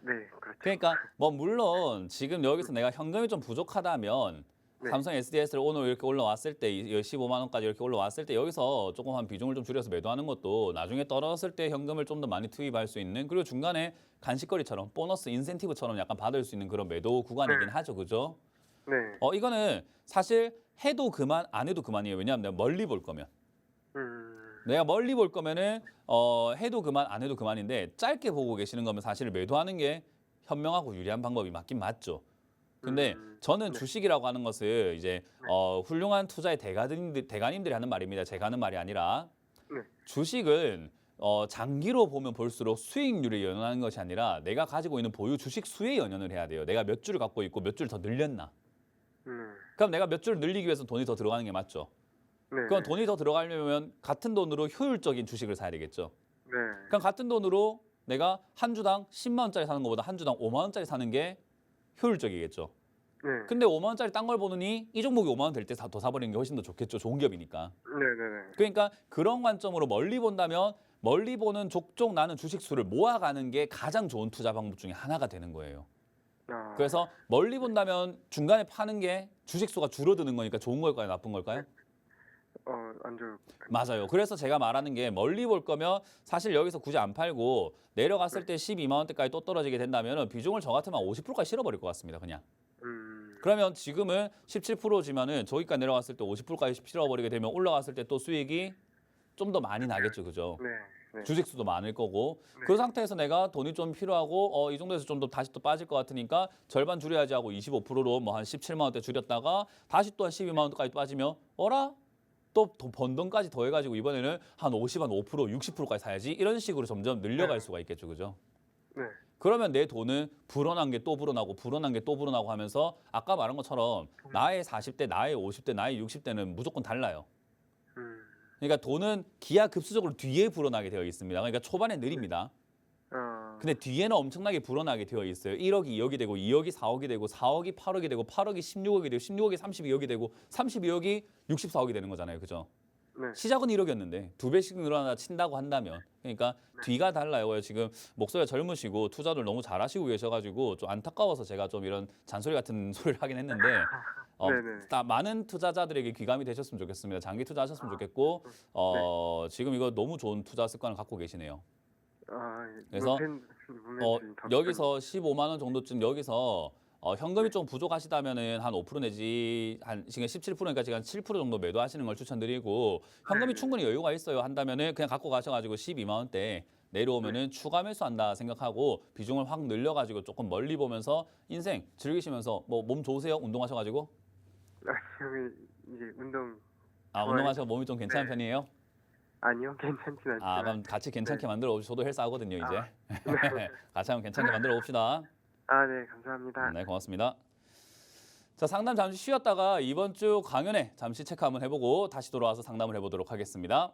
네, 그렇죠. 그러니까 뭐 물론 지금 여기서 내가 현금이 좀 부족하다면 네. 삼성 SDS를 오늘 이렇게 올라왔을 때 15만 원까지 이렇게 올라왔을 때 여기서 조금 한 비중을 좀 줄여서 매도하는 것도 나중에 떨어졌을 때 현금을 좀 더 많이 투입할 수 있는 그리고 중간에 간식거리처럼 보너스 인센티브처럼 약간 받을 수 있는 그런 매도 구간이긴 하죠. 그죠? 네. 이거는 사실 해도 그만 안 해도 그만이에요. 왜냐하면 내가 멀리 볼 거면. 내가 멀리 볼 거면은 해도 그만 안 해도 그만인데 짧게 보고 계시는 거면 사실 매도하는 게 현명하고 유리한 방법이 맞긴 맞죠. 근데 저는 네. 주식이라고 하는 것을 이제 훌륭한 투자의 대가님들이 하는 말입니다. 제가 하는 말이 아니라 네. 주식은 장기로 보면 볼수록 수익률에 연연하는 것이 아니라 내가 가지고 있는 보유 주식 수에 연연을 해야 돼요. 내가 몇 주를 갖고 있고 몇 주를 더 늘렸나. 그럼 내가 몇 주를 늘리기 위해서 돈이 더 들어가는 게 맞죠. 네. 그럼 돈이 더 들어가려면 같은 돈으로 효율적인 주식을 사야 되겠죠. 네. 그럼 같은 돈으로 내가 한 주당 10만 원짜리 사는 것보다 한 주당 5만 원짜리 사는 게 효율적이겠죠. 네. 근데 5만 원짜리 딴 걸 보느니 이 종목이 5만 원 될 때 더 사버리는 게 훨씬 더 좋겠죠. 좋은 기업이니까. 네. 그러니까 그런 관점으로 멀리 본다면 멀리 보는 족족 나는 주식 수를 모아가는 게 가장 좋은 투자 방법 중에 하나가 되는 거예요. 그래서 멀리 본다면 중간에 파는 게 주식 수가 줄어드는 거니까 좋은 걸까요? 나쁜 걸까요? 안 좋을 맞아요. 그래서 제가 말하는 게 멀리 볼 거면 사실 여기서 굳이 안 팔고 내려갔을 때 12만 원대까지 또 떨어지게 된다면 비중을 저 같으면 50%까지 실어버릴 것 같습니다. 그냥. 그러면 지금은 17%지만은 저기까지 내려갔을 때 50%까지 실어버리게 되면 올라갔을 때 또 수익이 좀 더 많이 나겠죠. 그죠? 네. 주식수도 많을 거고 그 상태에서 내가 돈이 좀 필요하고 이 정도에서 좀 더 다시 또 빠질 것 같으니까 절반 줄여야지 하고 25%로 뭐 한 17만 원대 줄였다가 다시 또 한 12만 원대까지 빠지면 또 번 돈까지 더해가지고 이번에는 한 50, 한 5%, 60%까지 사야지 이런 식으로 점점 늘려갈 수가 있겠죠. 그죠? 네. 그러면 내 돈은 불어난 게 또 불어나고 불어난 게 또 불어나고 하면서 아까 말한 것처럼 나의 40대, 나의 50대, 나의 60대는 무조건 달라요. 그러니까 돈은 기하급수적으로 뒤에 불어나게 되어 있습니다. 그러니까 초반에 느립니다. 근데 뒤에는 엄청나게 불어나게 되어 있어요. 1억이 2억이 되고 2억이 4억이 되고 4억이 8억이 되고 8억이 16억이 되고 16억이 32억이 되고 32억이 64억이 되는 거잖아요. 그죠? 네. 시작은 1억이었는데 2배씩 늘어나 친다고 한다면 그러니까 뒤가 달라요. 지금 목소리가 젊으시고 투자를 너무 잘하시고 계셔가지고 좀 안타까워서 제가 좀 이런 잔소리 같은 소리를 하긴 했는데 많은 투자자들에게 귀감이 되셨으면 좋겠습니다. 장기 투자하셨으면 좋겠고 지금 이거 너무 좋은 투자 습관을 갖고 계시네요. 그래서 여기서 15만 원 정도쯤 여기서 현금이 좀 부족하시다면은 한 5% 내지 한 지금 17%니까 지금 한 7% 정도 매도하시는 걸 추천드리고 현금이 충분히 여유가 있어요 한다면은 그냥 갖고 가셔가지고 12만 원대 내려오면은 추가 매수한다 생각하고 비중을 확 늘려가지고 조금 멀리 보면서 인생 즐기시면서 뭐 몸 좋으세요? 운동하셔가지고? 형이 이제 운동 아, 좋아해요? 운동하셔서 몸이 좀 괜찮은 네. 편이에요? 아니요, 괜찮진 않지만. 아, 그럼 같이 괜찮게 네. 만들어 봅시다. 저도 헬스 하거든요, 이제. 아, 네. 같이 한번 괜찮게 만들어 봅시다. 아, 네, 감사합니다. 네, 고맙습니다. 자, 상담 잠시 쉬었다가 이번 주 강연에 잠시 체크 한번 해보고 다시 돌아와서 상담을 해보도록 하겠습니다.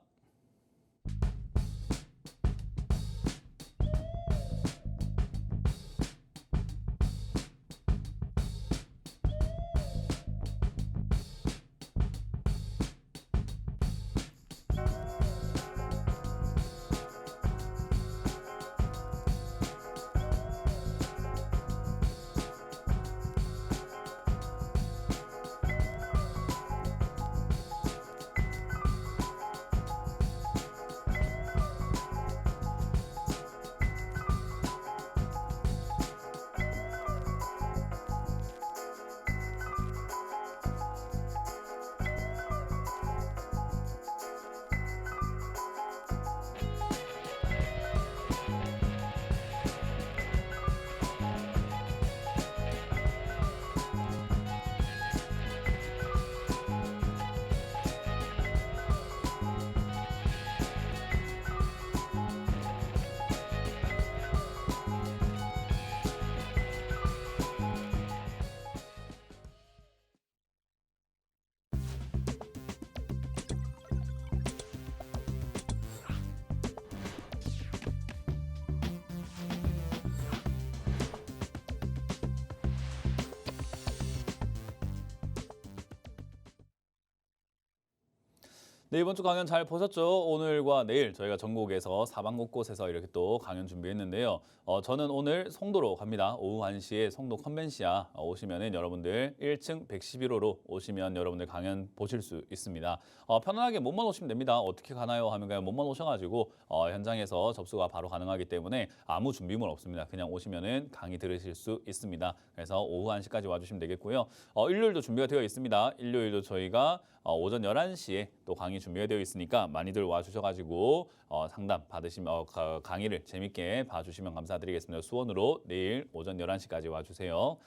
네, 이번 주 강연 잘 보셨죠? 오늘과 내일 저희가 전국에서 사방 곳곳에서 이렇게 또 강연 준비했는데요. 저는 오늘 송도로 갑니다. 오후 1시에 송도 컨벤시아 오시면은 여러분들 1층 111호로 오시면 여러분들 강연 보실 수 있습니다. 편안하게 몸만 오시면 됩니다. 어떻게 가나요? 하면 그냥 몸만 오셔가지고 현장에서 접수가 바로 가능하기 때문에 아무 준비물 없습니다. 그냥 오시면은 강의 들으실 수 있습니다. 그래서 오후 1시까지 와주시면 되겠고요. 일요일도 준비가 되어 있습니다. 일요일도 저희가 오전 11시에 또 강의 준비가 되어 있으니까 많이들 와주셔가지고 상담 받으시면 강의를 재밌게 봐주시면 감사드리겠습니다. 수원으로 내일 오전 11시까지 와주세요.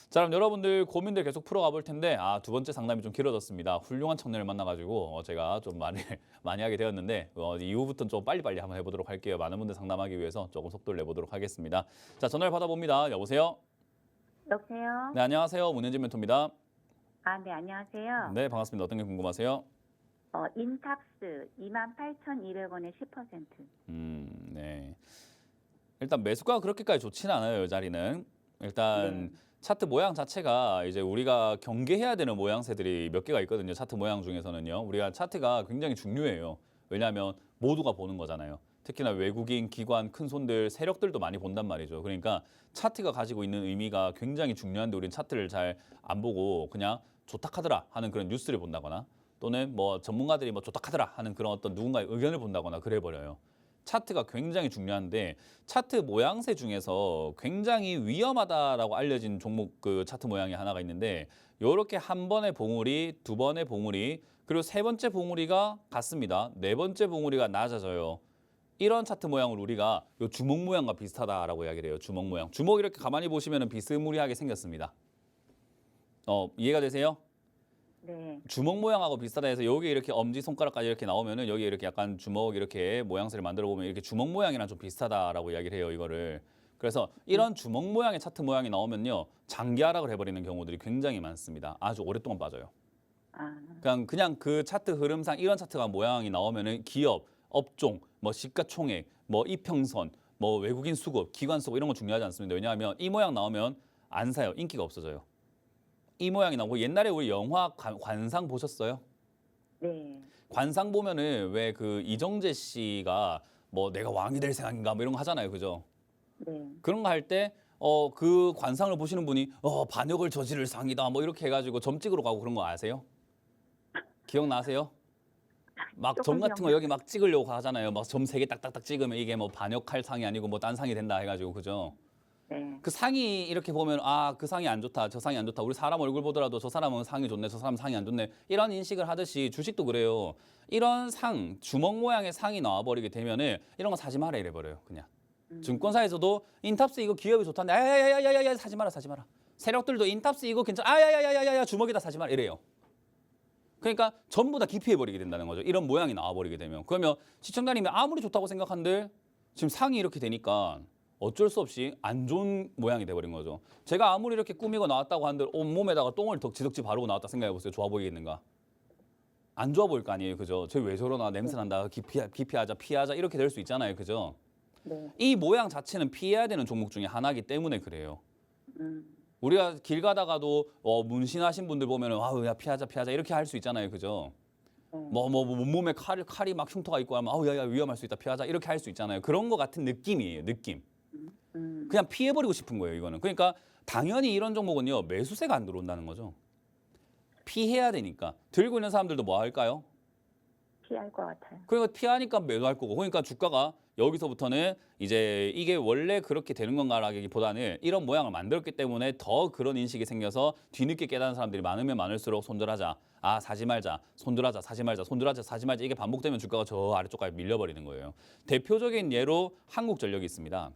자, 그럼 여러분들 고민들 계속 풀어가 볼 텐데 두 번째 상담이 좀 길어졌습니다. 훌륭한 청년을 만나가지고 제가 좀 많이 하게 되었는데 이후부터는 좀 빨리빨리 한번 해보도록 할게요. 많은 분들 상담하기 위해서 조금 속도를 내보도록 하겠습니다. 자, 전화를 받아봅니다. 여보세요? 여보세요? 네, 안녕하세요. 문현진 멘토입니다. 아, 네, 안녕하세요. 네, 반갑습니다. 어떤 게 궁금하세요? 인탑스 28,200원에 10%. 네. 일단 매수가가 그렇게까지 좋지는 않아요, 이 자리는. 일단 차트 모양 자체가 이제 우리가 경계해야 되는 모양새들이 몇 개가 있거든요. 차트 모양 중에서는요. 우리가 차트가 굉장히 중요해요. 왜냐하면 모두가 보는 거잖아요. 특히나 외국인, 기관, 큰 손들, 세력들도 많이 본단 말이죠. 그러니까 차트가 가지고 있는 의미가 굉장히 중요한데 우리는 차트를 잘 안 보고 그냥 좋다 하더라 하는 그런 뉴스를 본다거나 또는 뭐 전문가들이 뭐 좋다 하더라 하는 그런 어떤 누군가의 의견을 본다거나 그래버려요. 차트가 굉장히 중요한데 차트 모양새 중에서 굉장히 위험하다라고 알려진 종목 그 차트 모양이 하나가 있는데 이렇게 한 번의 봉우리, 두 번의 봉우리, 그리고 세 번째 봉우리가 같습니다. 네 번째 봉우리가 낮아져요. 이런 차트 모양을 우리가 요 주먹 모양과 비슷하다라고 이야기를 해요. 주먹 모양. 주먹 이렇게 가만히 보시면 비스무리하게 생겼습니다. 이해가 되세요? 네. 주먹 모양하고 비슷하다 해서 여기 이렇게 엄지 손가락까지 이렇게 나오면은 여기 이렇게 약간 주먹 이렇게 모양새를 만들어 보면 이렇게 주먹 모양이랑 좀 비슷하다라고 이야기를 해요, 이거를. 그래서 이런 주먹 모양의 차트 모양이 나오면요, 장기 하락을 해버리는 경우들이 굉장히 많습니다. 아주 오랫동안 빠져요. 그냥 그 차트 흐름상 이런 차트가 모양이 나오면은 기업, 업종, 뭐 시가총액, 뭐 이평선, 뭐 외국인 수급, 기관 수급 이런 거 중요하지 않습니다. 왜냐하면 이 모양 나오면 안 사요. 인기가 없어져요. 이 모양이 나오고 옛날에 우리 영화 관상 보셨어요? 네. 관상 보면은 왜 그 이정재 씨가 뭐 내가 왕이 될 생각인가 뭐 이런 거 하잖아요. 그죠? 네. 그런 거 할 때 그 관상을 보시는 분이 반역을 저지를 상이다 뭐 이렇게 해가지고 점 찍으러 가고 그런 거 아세요? 기억나세요? 막 점 조금 같은 거 여기 막 찍으려고 하잖아요. 막 점 3개 딱딱딱 찍으면 이게 뭐 반역할 상이 아니고 뭐 딴 상이 된다 해가지고 그죠? 네. 그 상이 이렇게 보면 아, 그 상이 안 좋다, 저 상이 안 좋다. 우리 사람 얼굴 보더라도 저 사람은 상이 좋네, 저 사람은 상이 안 좋네. 이런 인식을 하듯이 주식도 그래요. 이런 상, 주먹 모양의 상이 나와버리게 되면은 이런 거 사지 마라 이래버려요. 그냥. 증권사에서도 인탑스 이거 기업이 좋다는데 야야야야야야 사지 마라 사지 마라. 세력들도 인탑스 이거 괜찮아 야야야야야야 주먹이다 사지 마라 이래요. 그러니까 전부 다 기피해버리게 된다는 거죠. 이런 모양이 나와버리게 되면. 그러면 시청자님이 아무리 좋다고 생각한들 지금 상이 이렇게 되니까 어쩔 수 없이 안 좋은 모양이 돼버린 거죠. 제가 아무리 이렇게 꾸미고 나왔다고 한들 온몸에다가 똥을 덕지덕지 바르고 나왔다 생각해보세요. 좋아 보이겠는가? 안 좋아 보일 거 아니에요. 그죠? 쟤 왜 저러나 냄새 난다. 기피하자 피하자 이렇게 될 수 있잖아요. 그죠? 네. 이 모양 자체는 피해야 되는 종목 중에 하나이기 때문에 그래요. 음. 우리가 길 가다가도 문신하신 분들 보면은 아우 야 피하자 이렇게 할 수 있잖아요. 그죠? 뭐 몸에 칼이 막 흉터가 있고 하면 아우 야야 위험할 수 있다 피하자 이렇게 할 수 있잖아요. 그런 거 같은 느낌이에요. 느낌. 그냥 피해버리고 싶은 거예요. 이거는. 그러니까 당연히 이런 종목은요. 매수세가 안 들어온다는 거죠. 피해야 되니까. 들고 있는 사람들도 뭐 할까요? 피할 것 같아요. 그러니까 피하니까 매도할 거고. 그러니까 주가가 여기서부터는 이제 이게 원래 그렇게 되는 건가라기보다는 이런 모양을 만들었기 때문에 더 그런 인식이 생겨서 뒤늦게 깨닫는 사람들이 많으면 많을수록 손절하자. 아 사지 말자. 손절하자. 사지 말자. 손절하자. 사지 말자. 이게 반복되면 주가가 저 아래쪽까지 밀려버리는 거예요. 대표적인 예로 한국전력이 있습니다.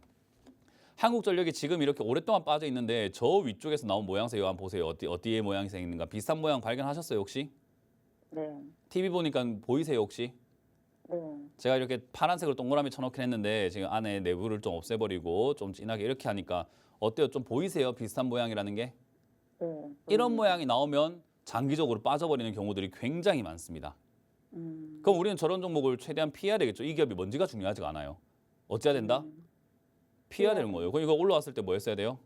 한국전력이 지금 이렇게 오랫동안 빠져 있는데 저 위쪽에서 나온 모양새 한번 보세요. 어디에 모양이 생기는가. 비슷한 모양 발견하셨어요 혹시? 네. TV 보니까 보이세요 혹시? 네. 제가 이렇게 파란색으로 동그라미 쳐놓긴 했는데 지금 안에 내부를 좀 없애버리고 좀 진하게 이렇게 하니까 어때요? 좀 보이세요? 비슷한 모양이라는 게? 네. 이런 모양이 나오면 장기적으로 빠져버리는 경우들이 굉장히 많습니다. 그럼 우리는 저런 종목을 최대한 피해야 되겠죠. 이 기업이 뭔지가 중요하지가 않아요. 어찌해야 된다? 피해야 되는 거예요. 그럼 이거 올라왔을 때 뭐 했어야 돼요?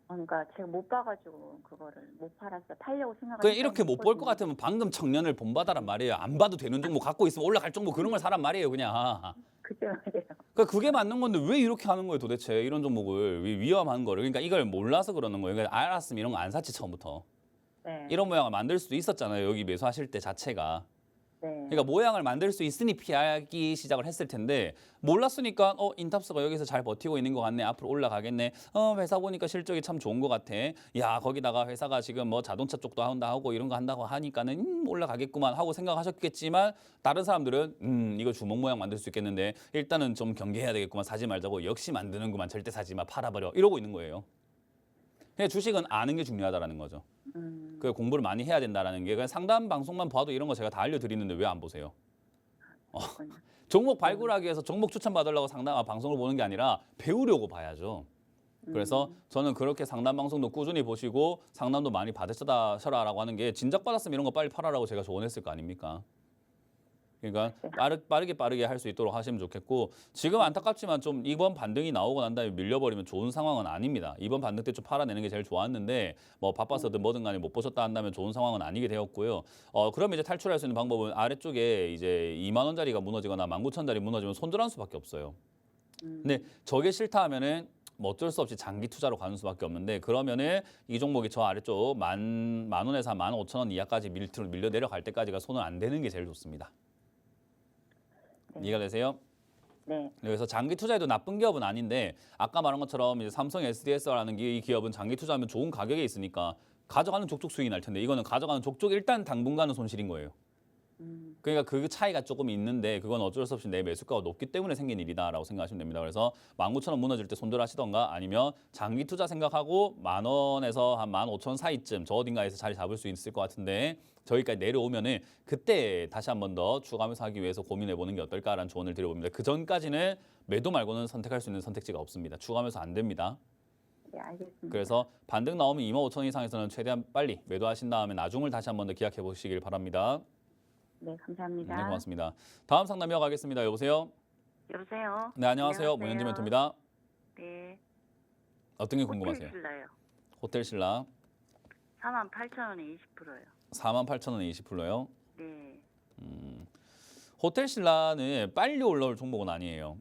그러니까 제가 못 봐가지고 그거를 못 팔았어요. 팔려고 생각을. 그냥 이렇게 못 볼 것 같으면 방금 청년을 본받아란 말이에요. 안 봐도 되는 종목 갖고 있으면 올라갈 종목 그런 걸 사란 말이에요. 그냥. 그때 말이에요. 그러니까 그게 맞는 건데 왜 이렇게 하는 거예요 도대체 이런 종목을 위험한 거를. 그러니까 이걸 몰라서 그러는 거예요. 그러니까 알았으면 이런 거 안 샀지 처음부터. 네. 이런 모양을 만들 수도 있었잖아요. 여기 매수하실 때 자체가. 네. 그러니까 모양을 만들 수 있으니 피하기 시작을 했을 텐데 몰랐으니까 인탑스가 여기서 잘 버티고 있는 것 같네. 앞으로 올라가겠네. 회사 보니까 실적이 참 좋은 것 같아. 야 거기다가 회사가 지금 뭐 자동차 쪽도 하고 이런 거 한다고 하니까는 올라가겠구만 하고 생각하셨겠지만 다른 사람들은 이거 주먹 모양 만들 수 있겠는데 일단은 좀 경계해야 되겠구만. 사지 말자고. 역시 만드는구만. 절대 사지 마. 팔아버려. 이러고 있는 거예요. 그냥 주식은 아는 게 중요하다라는 거죠. 그 공부를 많이 해야 된다라는 게 그냥 상담 방송만 봐도 이런 거 제가 다 알려드리는데 왜 안 보세요? 종목 발굴하기 위해서 종목 추천 받으려고 방송을 보는 게 아니라 배우려고 봐야죠. 그래서 저는 그렇게 상담 방송도 꾸준히 보시고 상담도 많이 받으셔라라고 하는 게 진작 받았으면 이런 거 빨리 팔아라고 제가 조언했을 거 아닙니까? 그러니까 빠르게 할 수 있도록 하시면 좋겠고 지금 안타깝지만 좀 이번 반등이 나오고 난 다음에 밀려버리면 좋은 상황은 아닙니다. 이번 반등 때 좀 팔아내는 게 제일 좋았는데 뭐 바빠서든 뭐든 간에 못 보셨다 한다면 좋은 상황은 아니게 되었고요. 그러면 이제 탈출할 수 있는 방법은 아래쪽에 이제 2만 원짜리가 무너지거나 19,000원짜리 무너지면 손절할 수밖에 없어요. 근데 저게 싫다 하면은 뭐 어쩔 수 없이 장기 투자로 가는 수밖에 없는데 그러면은 이 종목이 저 아래쪽 만 원에서 15,000원 이하까지 밀려 내려갈 때까지가 손을 안 대는 게 제일 좋습니다. 이해가 되세요? 네. 그래서 장기 투자에도 나쁜 기업은 아닌데 아까 말한 것처럼 이제 삼성 SDS라는 이 기업은 장기 투자하면 좋은 가격에 있으니까 가져가는 족족 수익이 날 텐데 이거는 가져가는 족족 일단 당분간은 손실인 거예요. 그러니까 그 차이가 조금 있는데 그건 어쩔 수 없이 내 매수가가 높기 때문에 생긴 일이다라고 생각하시면 됩니다. 그래서 19,000원 무너질 때 손절하시던가 아니면 장기 투자 생각하고 10,000원에서 한 15,000원 사이쯤 저 어딘가에서 자리 잡을 수 있을 것 같은데 저기까지 내려오면은 그때 다시 한 번 더 추가 매수하기 위해서 고민해 보는 게 어떨까라는 조언을 드려봅니다. 그 전까지는 매도 말고는 선택할 수 있는 선택지가 없습니다. 추가 매수 안 됩니다. 네, 알겠습니다. 그래서 반등 나오면 25,000원 이상에서는 최대한 빨리 매도하신 다음에 나중을 다시 한 번 더 기약해 보시길 바랍니다. 네, 감사합니다. 네, 고맙습니다. 다음 상담 이어가겠습니다. 여보세요? 여보세요? 네, 안녕하세요. 안녕하세요. 문현지 멘토입니다. 네. 어떤 게 궁금하세요? 호텔 신라요. 호텔 신라 48,000원에 20%요. 48,000원에 20%요. 네. 호텔 신라는 빨리 올라올 종목은 아니에요.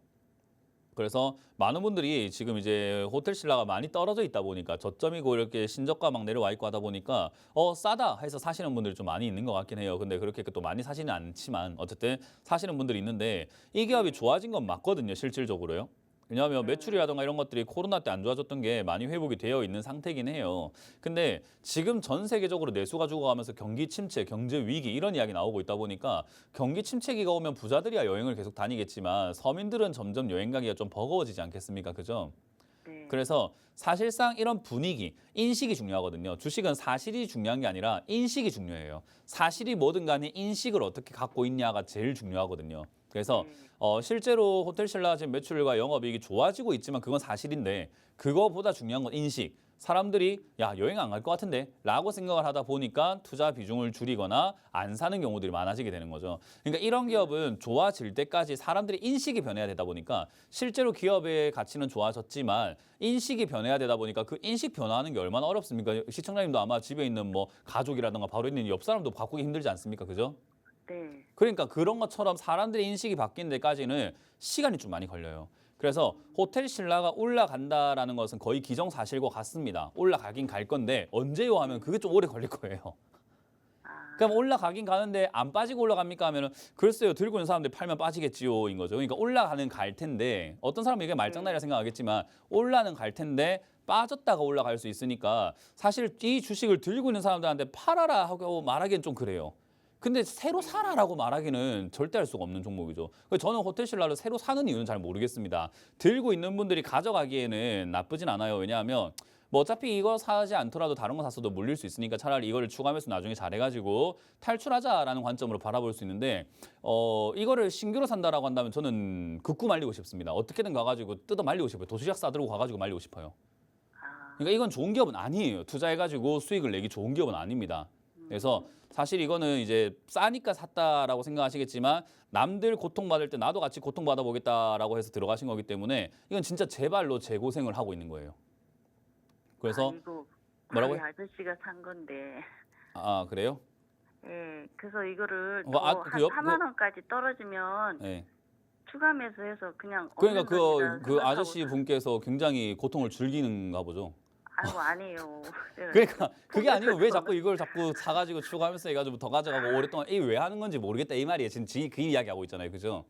그래서 많은 분들이 지금 이제 호텔 신라가 많이 떨어져 있다 보니까 저점이고 이렇게 신저가 막 내려와 있고 하다 보니까 싸다 해서 사시는 분들이 좀 많이 있는 것 같긴 해요. 근데 그렇게 또 많이 사시는 않지만 어쨌든 사시는 분들이 있는데 이 기업이 좋아진 건 맞거든요. 실질적으로요. 왜냐하면 네. 매출이라든가 이런 것들이 코로나 때 안 좋아졌던 게 많이 회복이 되어 있는 상태긴 해요. 근데 지금 전 세계적으로 내수가 죽어가면서 경기 침체, 경제 위기 이런 이야기 나오고 있다 보니까 경기 침체기가 오면 부자들이야 여행을 계속 다니겠지만 서민들은 점점 여행 가기가 좀 버거워지지 않겠습니까? 그죠? 네. 그래서 사실상 이런 분위기, 인식이 중요하거든요. 주식은 사실이 중요한 게 아니라 인식이 중요해요. 사실이 뭐든 간에 인식을 어떻게 갖고 있냐가 제일 중요하거든요. 그래서 네. 실제로 호텔신라 지금 매출과 영업이익이 좋아지고 있지만 그건 사실인데 그거보다 중요한 건 인식. 사람들이 야 여행 안 갈 것 같은데 라고 생각을 하다 보니까 투자 비중을 줄이거나 안 사는 경우들이 많아지게 되는 거죠. 그러니까 이런 기업은 좋아질 때까지 사람들이 인식이 변해야 되다 보니까 실제로 기업의 가치는 좋아졌지만 인식이 변해야 되다 보니까 그 인식 변화하는 게 얼마나 어렵습니까? 시청자님도 아마 집에 있는 뭐 가족이라든가 바로 있는 옆 사람도 바꾸기 힘들지 않습니까? 그죠? 네. 그러니까 그런 것처럼 사람들의 인식이 바뀌는 데까지는 시간이 좀 많이 걸려요. 그래서 호텔신라가 올라간다라는 것은 거의 기정사실과 같습니다. 올라가긴 갈 건데 언제요 하면 그게 좀 오래 걸릴 거예요. 아, 그럼 올라가긴 가는데 안 빠지고 올라갑니까 하면은 글쎄요 들고 있는 사람들이 팔면 빠지겠지요인 거죠. 그러니까 올라가는 갈 텐데 어떤 사람은 이게 말장난이라 생각하겠지만 올라는 갈 텐데 빠졌다가 올라갈 수 있으니까 사실 이 주식을 들고 있는 사람들한테 팔아라 하고 말하기엔 좀 그래요. 근데 새로 사라라고 말하기는 절대 할 수가 없는 종목이죠. 그래서 저는 호텔신라를 새로 사는 이유는 잘 모르겠습니다. 들고 있는 분들이 가져가기에는 나쁘진 않아요. 왜냐하면 뭐 어차피 이거 사지 않더라도 다른 거 샀어도 물릴 수 있으니까 차라리 이거를 추가하면서 나중에 잘해가지고 탈출하자라는 관점으로 바라볼 수 있는데 이거를 신규로 산다라고 한다면 저는 극구 말리고 싶습니다. 어떻게든 가가지고 뜯어 말리고 싶어요. 도시락 싸들고 가가지고 말리고 싶어요. 아, 그러니까 이건 좋은 기업은 아니에요. 투자해가지고 수익을 내기 좋은 기업은 아닙니다. 그래서 사실 이거는 이제 싸니까 샀다라고 생각하시겠지만 남들 고통받을 때 나도 같이 고통받아 보겠다라고 해서 들어가신 거기 때문에 이건 진짜 제 발로 제 고생을 하고 있는 거예요. 그래서 이거 뭐라고요? 저희 아저씨가 산 건데. 아 그래요? 예, 그래서 이거를 어, 또 아, 한 그 옆- 4만 원까지 떨어지면 네. 추가 매수해서 그냥 그러니까 없는 돈이라 그 생각하고 아저씨 분께서 굉장히 고통을 즐기는가 보죠. 아이고 아니에요. 네. 그러니까 그게 아니고 왜 자꾸 이걸 자꾸 사가지고 추가하면서 해가지고 더 가져가고 오랫동안 이 왜 하는 건지 모르겠다 이 말이에요. 지금 그 이야기 하고 있잖아요, 그죠?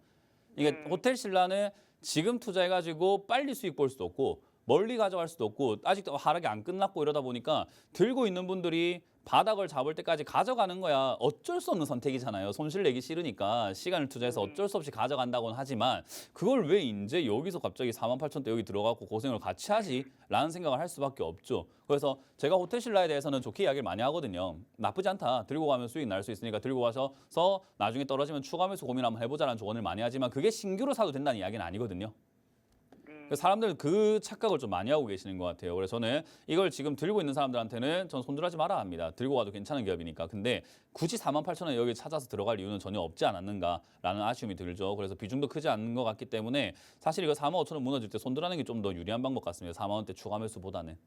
이게 네. 호텔신라는 지금 투자해가지고 빨리 수익 볼 수도 없고 멀리 가져갈 수도 없고 아직도 하락이 안 끝났고 이러다 보니까 들고 있는 분들이 바닥을 잡을 때까지 가져가는 거야 어쩔 수 없는 선택이잖아요. 손실 내기 싫으니까 시간을 투자해서 네. 어쩔 수 없이 가져간다고는 하지만 그걸 왜 이제 여기서 갑자기 48,000대 여기 들어가고 고생을 같이 하지? 라는 생각을 할 수밖에 없죠. 그래서 제가 호텔신라에 대해서는 좋게 이야기를 많이 하거든요. 나쁘지 않다. 들고 가면 수익 날 수 있으니까 들고 가셔서 나중에 떨어지면 추가 매수 고민 한번 해보자라는 조언을 많이 하지만 그게 신규로 사도 된다는 이야기는 아니거든요. 네. 사람들은 그 착각을 좀 많이 하고 계시는 것 같아요. 그래서 저는 이걸 지금 들고 있는 사람들한테는 전 손들하지 마라 합니다. 들고 가도 괜찮은 기업이니까. 근데 굳이 48,000원 여기 찾아서 들어갈 이유는 전혀 없지 않았는가라는 아쉬움이 들죠. 그래서 비중도 크지 않은 것 같기 때문에 사실 이거 45,000원 무너질 때 손들하는 게 좀 더 유리한 방법 같습니다. 4만 원대 추가 매수보다는.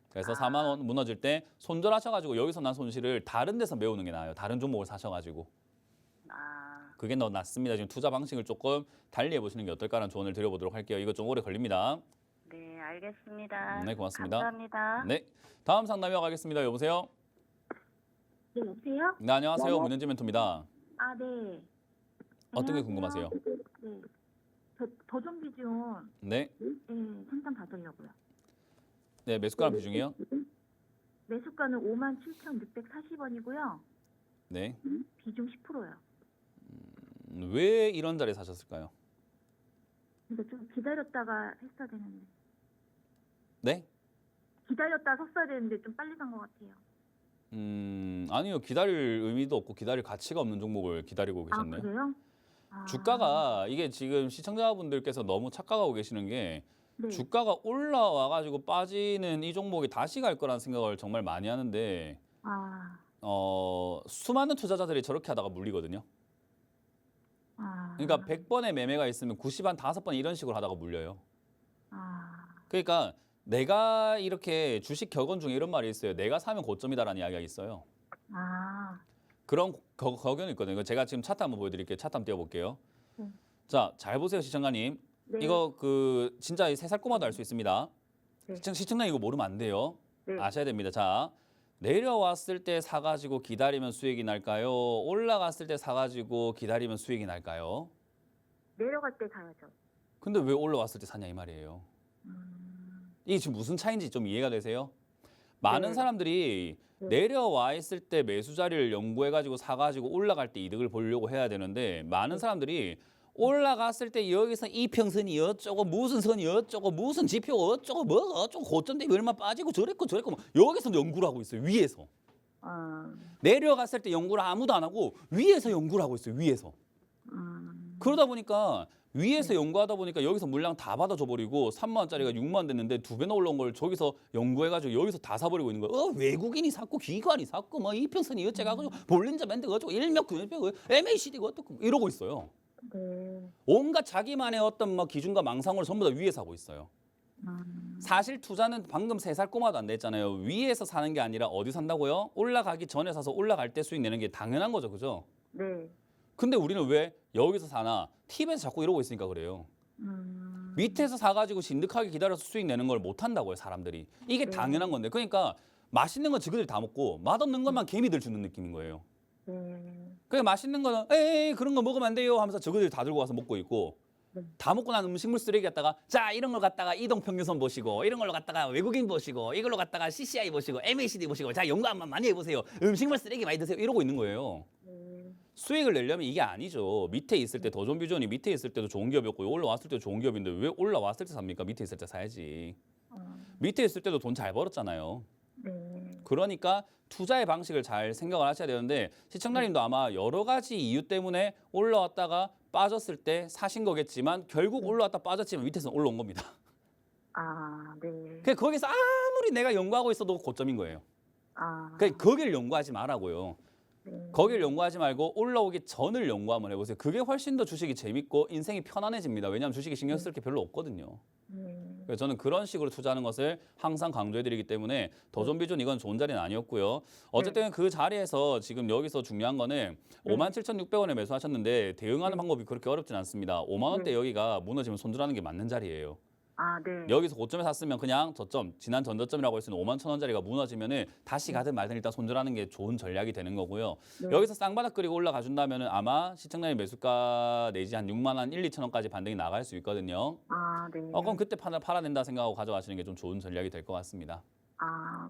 그래서 4만 원 무너질 때 손절하셔가지고 여기서 난 손실을 다른 데서 메우는 게 나아요. 다른 종목을 사셔가지고. 아, 그게 더 낫습니다. 지금 투자 방식을 조금 달리 해보시는 게 어떨까라는 조언을 드려보도록 할게요. 이거 좀 오래 걸립니다. 네, 알겠습니다. 네, 고맙습니다. 감사합니다. 네, 다음 상담 이어가겠습니다. 여보세요? 네, 여보세요? 네, 안녕하세요. 문현지 멘토입니다. 아, 네. 어떤 게 안녕하세요. 궁금하세요? 네. 보존 비중 네, 상담 받으려고요. 네 매수가랑 비중이요? 매수가는 57,640원이고요. 네, 비중 10%요. 왜 이런 자리에 사셨을까요? 근데 좀 기다렸다가 했어야 되는데. 네? 기다렸다 섰어야 되는데 좀 빨리 간 것 같아요. 아니요. 기다릴 의미도 없고 기다릴 가치가 없는 종목을 기다리고 아, 계셨네요. 그래요? 아, 주가가 이게 지금 시청자분들께서 너무 착각하고 계시는 게 네. 주가가 올라와가지고 빠지는 이 종목이 다시 갈 거라는 생각을 정말 많이 하는데 아, 수많은 투자자들이 저렇게 하다가 물리거든요. 아. 그러니까 100번의 매매가 있으면 90한 5번 이런 식으로 하다가 물려요. 아, 그러니까 내가 이렇게 주식 격언 중에 이런 말이 있어요. 내가 사면 고점이다라는 이야기가 있어요. 아, 그런 격언이 있거든요. 이거 제가 지금 차트 한번 보여드릴게요. 차트 한번 띄워볼게요. 네. 자, 잘 보세요, 시청자님. 네. 이거 진짜 3살 꼬마도 알 수 있습니다. 네. 시청자님 이거 모르면 안 돼요. 네. 아셔야 됩니다. 자, 내려왔을 때 사가지고 기다리면 수익이 날까요? 올라갔을 때 사가지고 기다리면 수익이 날까요? 내려갈 때 사야죠. 근데 왜 올라왔을 때 사냐 이 말이에요. 이게 지금 무슨 차이인지 좀 이해가 되세요? 많은 네. 사람들이 네. 내려와 있을 때 매수 자리를 연구해가지고 사가지고 올라갈 때 이득을 보려고 해야 되는데 많은 사람들이 올라갔을 때 여기서 이평선이 어쩌고 무슨 선이 어쩌고 무슨 지표 어쩌고 뭐가 어쩌고 고점 대비 얼마 빠지고 저랬고 뭐 여기서 연구를 하고 있어요. 위에서. 아, 내려갔을 때 연구를 아무도 안 하고 위에서 연구를 하고 있어요. 위에서. 그러다 보니까 위에서 연구하다 보니까 여기서 물량 다 받아줘 버리고 3만 원짜리가 6만 원 됐는데 2배나 올라온 걸 저기서 연구해가지고 여기서 다 사버리고 있는 거예요. 외국인이 샀고 기관이 샀고 뭐 이평선이 어째가지고 볼린저 밴드가 어쩌고 일명 MACD가 어떻고 이러고 있어요. 네. 온갖 자기만의 어떤 뭐 기준과 망상으로 전부 다 위에서 하고 있어요. 사실 투자는 방금 3살 꼬마도 안 됐잖아요. 위에서 사는 게 아니라 어디 산다고요? 올라가기 전에 사서 올라갈 때 수익 내는 게 당연한 거죠. 그죠? 네. 근데 우리는 왜 여기서 사나 팁에서 자꾸 이러고 있으니까 그래요. 밑에서 사가지고 진득하게 기다려서 수익 내는 걸 못 한다고요, 사람들이. 이게 당연한 건데. 그러니까 맛있는 건 지그들이 다 먹고 맛없는 것만 개미들 주는 느낌인 거예요. 그냥 맛있는 거는 에이 그런 거 먹으면 안 돼요 하면서 저거들이 다 들고 와서 먹고 있고 다 먹고 난 음식물 쓰레기 갖다가 자 이런 걸 갖다가 이동평균선 보시고 이런 걸로 갖다가 외국인 보시고 이걸로 갖다가 CCI 보시고 MACD 보시고 자 연구 한번 많이 해보세요. 음식물 쓰레기 많이 드세요. 이러고 있는 거예요. 수익을 내려면 이게 아니죠. 밑에 있을 때 더존비전이 밑에 있을 때도 좋은 기업이었고 올라왔을 때도 좋은 기업인데 왜 올라왔을 때 삽니까? 밑에 있을 때 사야지. 밑에 있을 때도 돈 잘 벌었잖아요. 네. 그러니까 투자의 방식을 잘 생각을 하셔야 되는데 시청자님도 아마 여러 가지 이유 때문에 올라왔다가 빠졌을 때 사신 거겠지만 결국 올라왔다 빠졌지만 밑에서 올라온 겁니다. 아, 네. 그러니까 거기서 아무리 내가 연구하고 있어도 고점인 거예요. 아, 그러니까 거기를 연구하지 말라고요. 네. 거기를 연구하지 말고 올라오기 전을 연구 한번 해보세요. 그게 훨씬 더 주식이 재밌고 인생이 편안해집니다. 왜냐하면 주식이 신경 쓸 게 별로 없거든요. 그래서 저는 그런 식으로 투자하는 것을 항상 강조해드리기 때문에 더존비존 이건 좋은 자리는 아니었고요. 어쨌든 그 자리에서 지금 여기서 중요한 거는 57,600원에 매수하셨는데 대응하는 방법이 그렇게 어렵진 않습니다. 5만 원대 여기가 무너지면 손절하는 게 맞는 자리예요. 아, 네. 여기서 고점에 샀으면 그냥 저점, 지난 전저점이라고 할 수 있는 5만 1,000원짜리가 무너지면은 다시 가든 말든 일단 손절하는 게 좋은 전략이 되는 거고요. 여기서 쌍바닥 그리고 올라가 준다면은 아마 시청자의 매수가 내지 한 6만 원 1, 2천 원까지 반등이 나갈 수 있거든요. 아, 네. 그럼 그때 팔아낸다 생각하고 가져가시는 게 좀 좋은 전략이 될 것 같습니다. 아,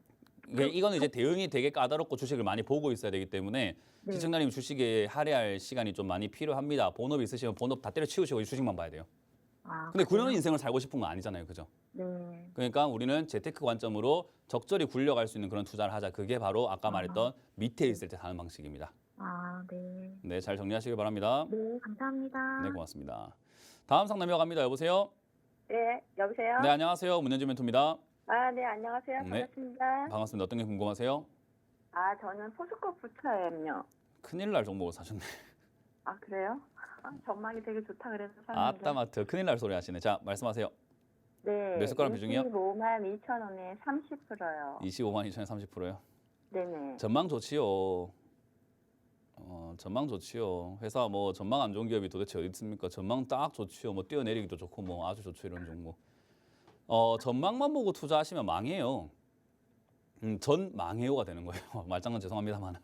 이거는 이제 대응이 되게 까다롭고 주식을 많이 보고 있어야 되기 때문에 네. 시청자님 주식에 할애할 시간이 좀 많이 필요합니다. 본업 있으시면 본업 다 때려치우시고 주식만 봐야 돼요. 아, 근데 그래요? 그런 인생을 살고 싶은 건 아니잖아요. 그죠? 네. 그러니까 우리는 재테크 관점으로 적절히 굴려갈 수 있는 그런 투자를 하자. 그게 바로 아까 말했던 밑에 있을 때 사는 방식입니다. 아, 네. 네, 잘 정리하시길 바랍니다. 네, 감사합니다. 네, 고맙습니다. 다음 상담 이어갑니다. 여보세요? 네, 여보세요? 네, 안녕하세요. 문현주 멘토입니다. 아, 네, 안녕하세요. 네. 반갑습니다. 반갑습니다. 어떤 게 궁금하세요? 아, 저는 포스코 부처예요. 큰일 날 종목을 사셨네. 아, 그래요? 아, 전망이 되게 좋다 그래서 샀는데. 아따마트 큰일 날 소리 하시네. 자, 말씀하세요. 네. 매수가랑 비중이요? 25만 2천 원에 30%요. 25만 2천에 30%요. 네네. 전망 좋지요. 전망 좋지요. 회사 뭐 전망 안 좋은 기업이 도대체 어디 있습니까? 전망 딱 좋지요. 뭐 뛰어내리기도 좋고 뭐 아주 좋죠 이런 종목. 전망만 보고 투자하시면 망해요. 전 망해요가 되는 거예요. 말장난 죄송합니다만.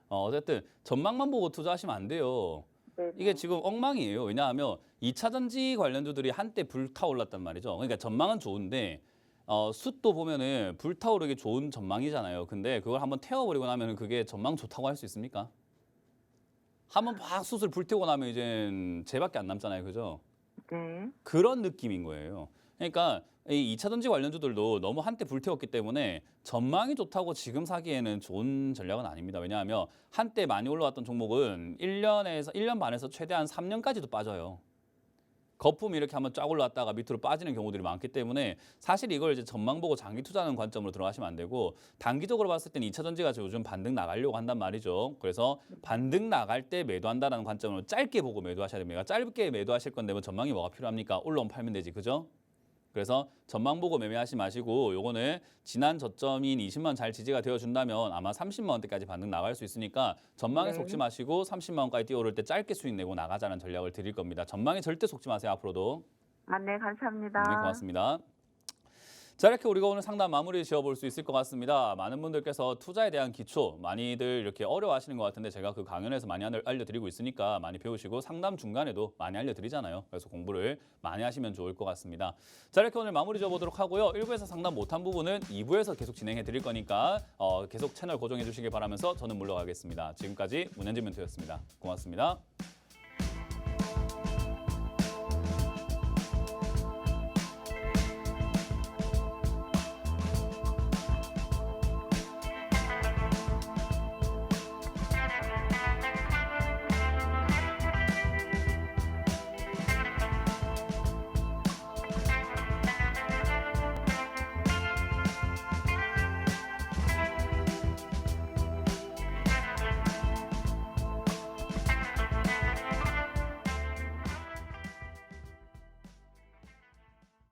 어쨌든 전망만 보고 투자하시면 안 돼요. 네네. 이게 지금 엉망이에요. 왜냐하면 2차 전지 관련주들이 한때 불타올랐단 말이죠. 그러니까 전망은 좋은데 숯도 보면은 불타오르기 좋은 전망이잖아요. 근데 그걸 한번 태워버리고 나면은 그게 전망 좋다고 할 수 있습니까? 한번 막 숯을 불태우고 나면 이제 쟤밖에 안 남잖아요. 그죠? 네. 그런 느낌인 거예요. 그러니까 이 2차 전지 관련주들도 너무 한때 불태웠기 때문에 전망이 좋다고 지금 사기에는 좋은 전략은 아닙니다. 왜냐하면 한때 많이 올라왔던 종목은 1년 반에서 최대한 3년까지도 빠져요. 거품이 이렇게 한번 쫙 올라왔다가 밑으로 빠지는 경우들이 많기 때문에 사실 이걸 이제 전망 보고 장기 투자하는 관점으로 들어가시면 안 되고 단기적으로 봤을 때는 2차 전지가 요즘 반등 나가려고 한단 말이죠. 그래서 반등 나갈 때 매도한다는 관점으로 짧게 보고 매도하셔야 됩니다. 짧게 매도하실 건데 뭐 전망이 뭐가 필요합니까? 올라오면 팔면 되지, 그죠? 그래서 전망 보고 매매하지 마시고 요거는 지난 저점인 20만 원 잘 지지가 되어준다면 아마 30만 원대까지 반등 나갈 수 있으니까 전망에 네. 속지 마시고 30만 원까지 뛰어오를 때 짧게 수익 내고 나가자는 전략을 드릴 겁니다. 전망에 절대 속지 마세요 앞으로도. 아, 네, 감사합니다. 네, 고맙습니다. 자, 이렇게 우리가 오늘 상담 마무리 지어볼 수 있을 것 같습니다. 많은 분들께서 투자에 대한 기초 많이들 이렇게 어려워하시는 것 같은데 제가 그 강연에서 많이 알려드리고 있으니까 많이 배우시고 상담 중간에도 많이 알려드리잖아요. 그래서 공부를 많이 하시면 좋을 것 같습니다. 자, 이렇게 오늘 마무리 지어보도록 하고요. 1부에서 상담 못한 부분은 2부에서 계속 진행해 드릴 거니까 계속 채널 고정해 주시기 바라면서 저는 물러가겠습니다. 지금까지 문현진 멘토였습니다. 고맙습니다.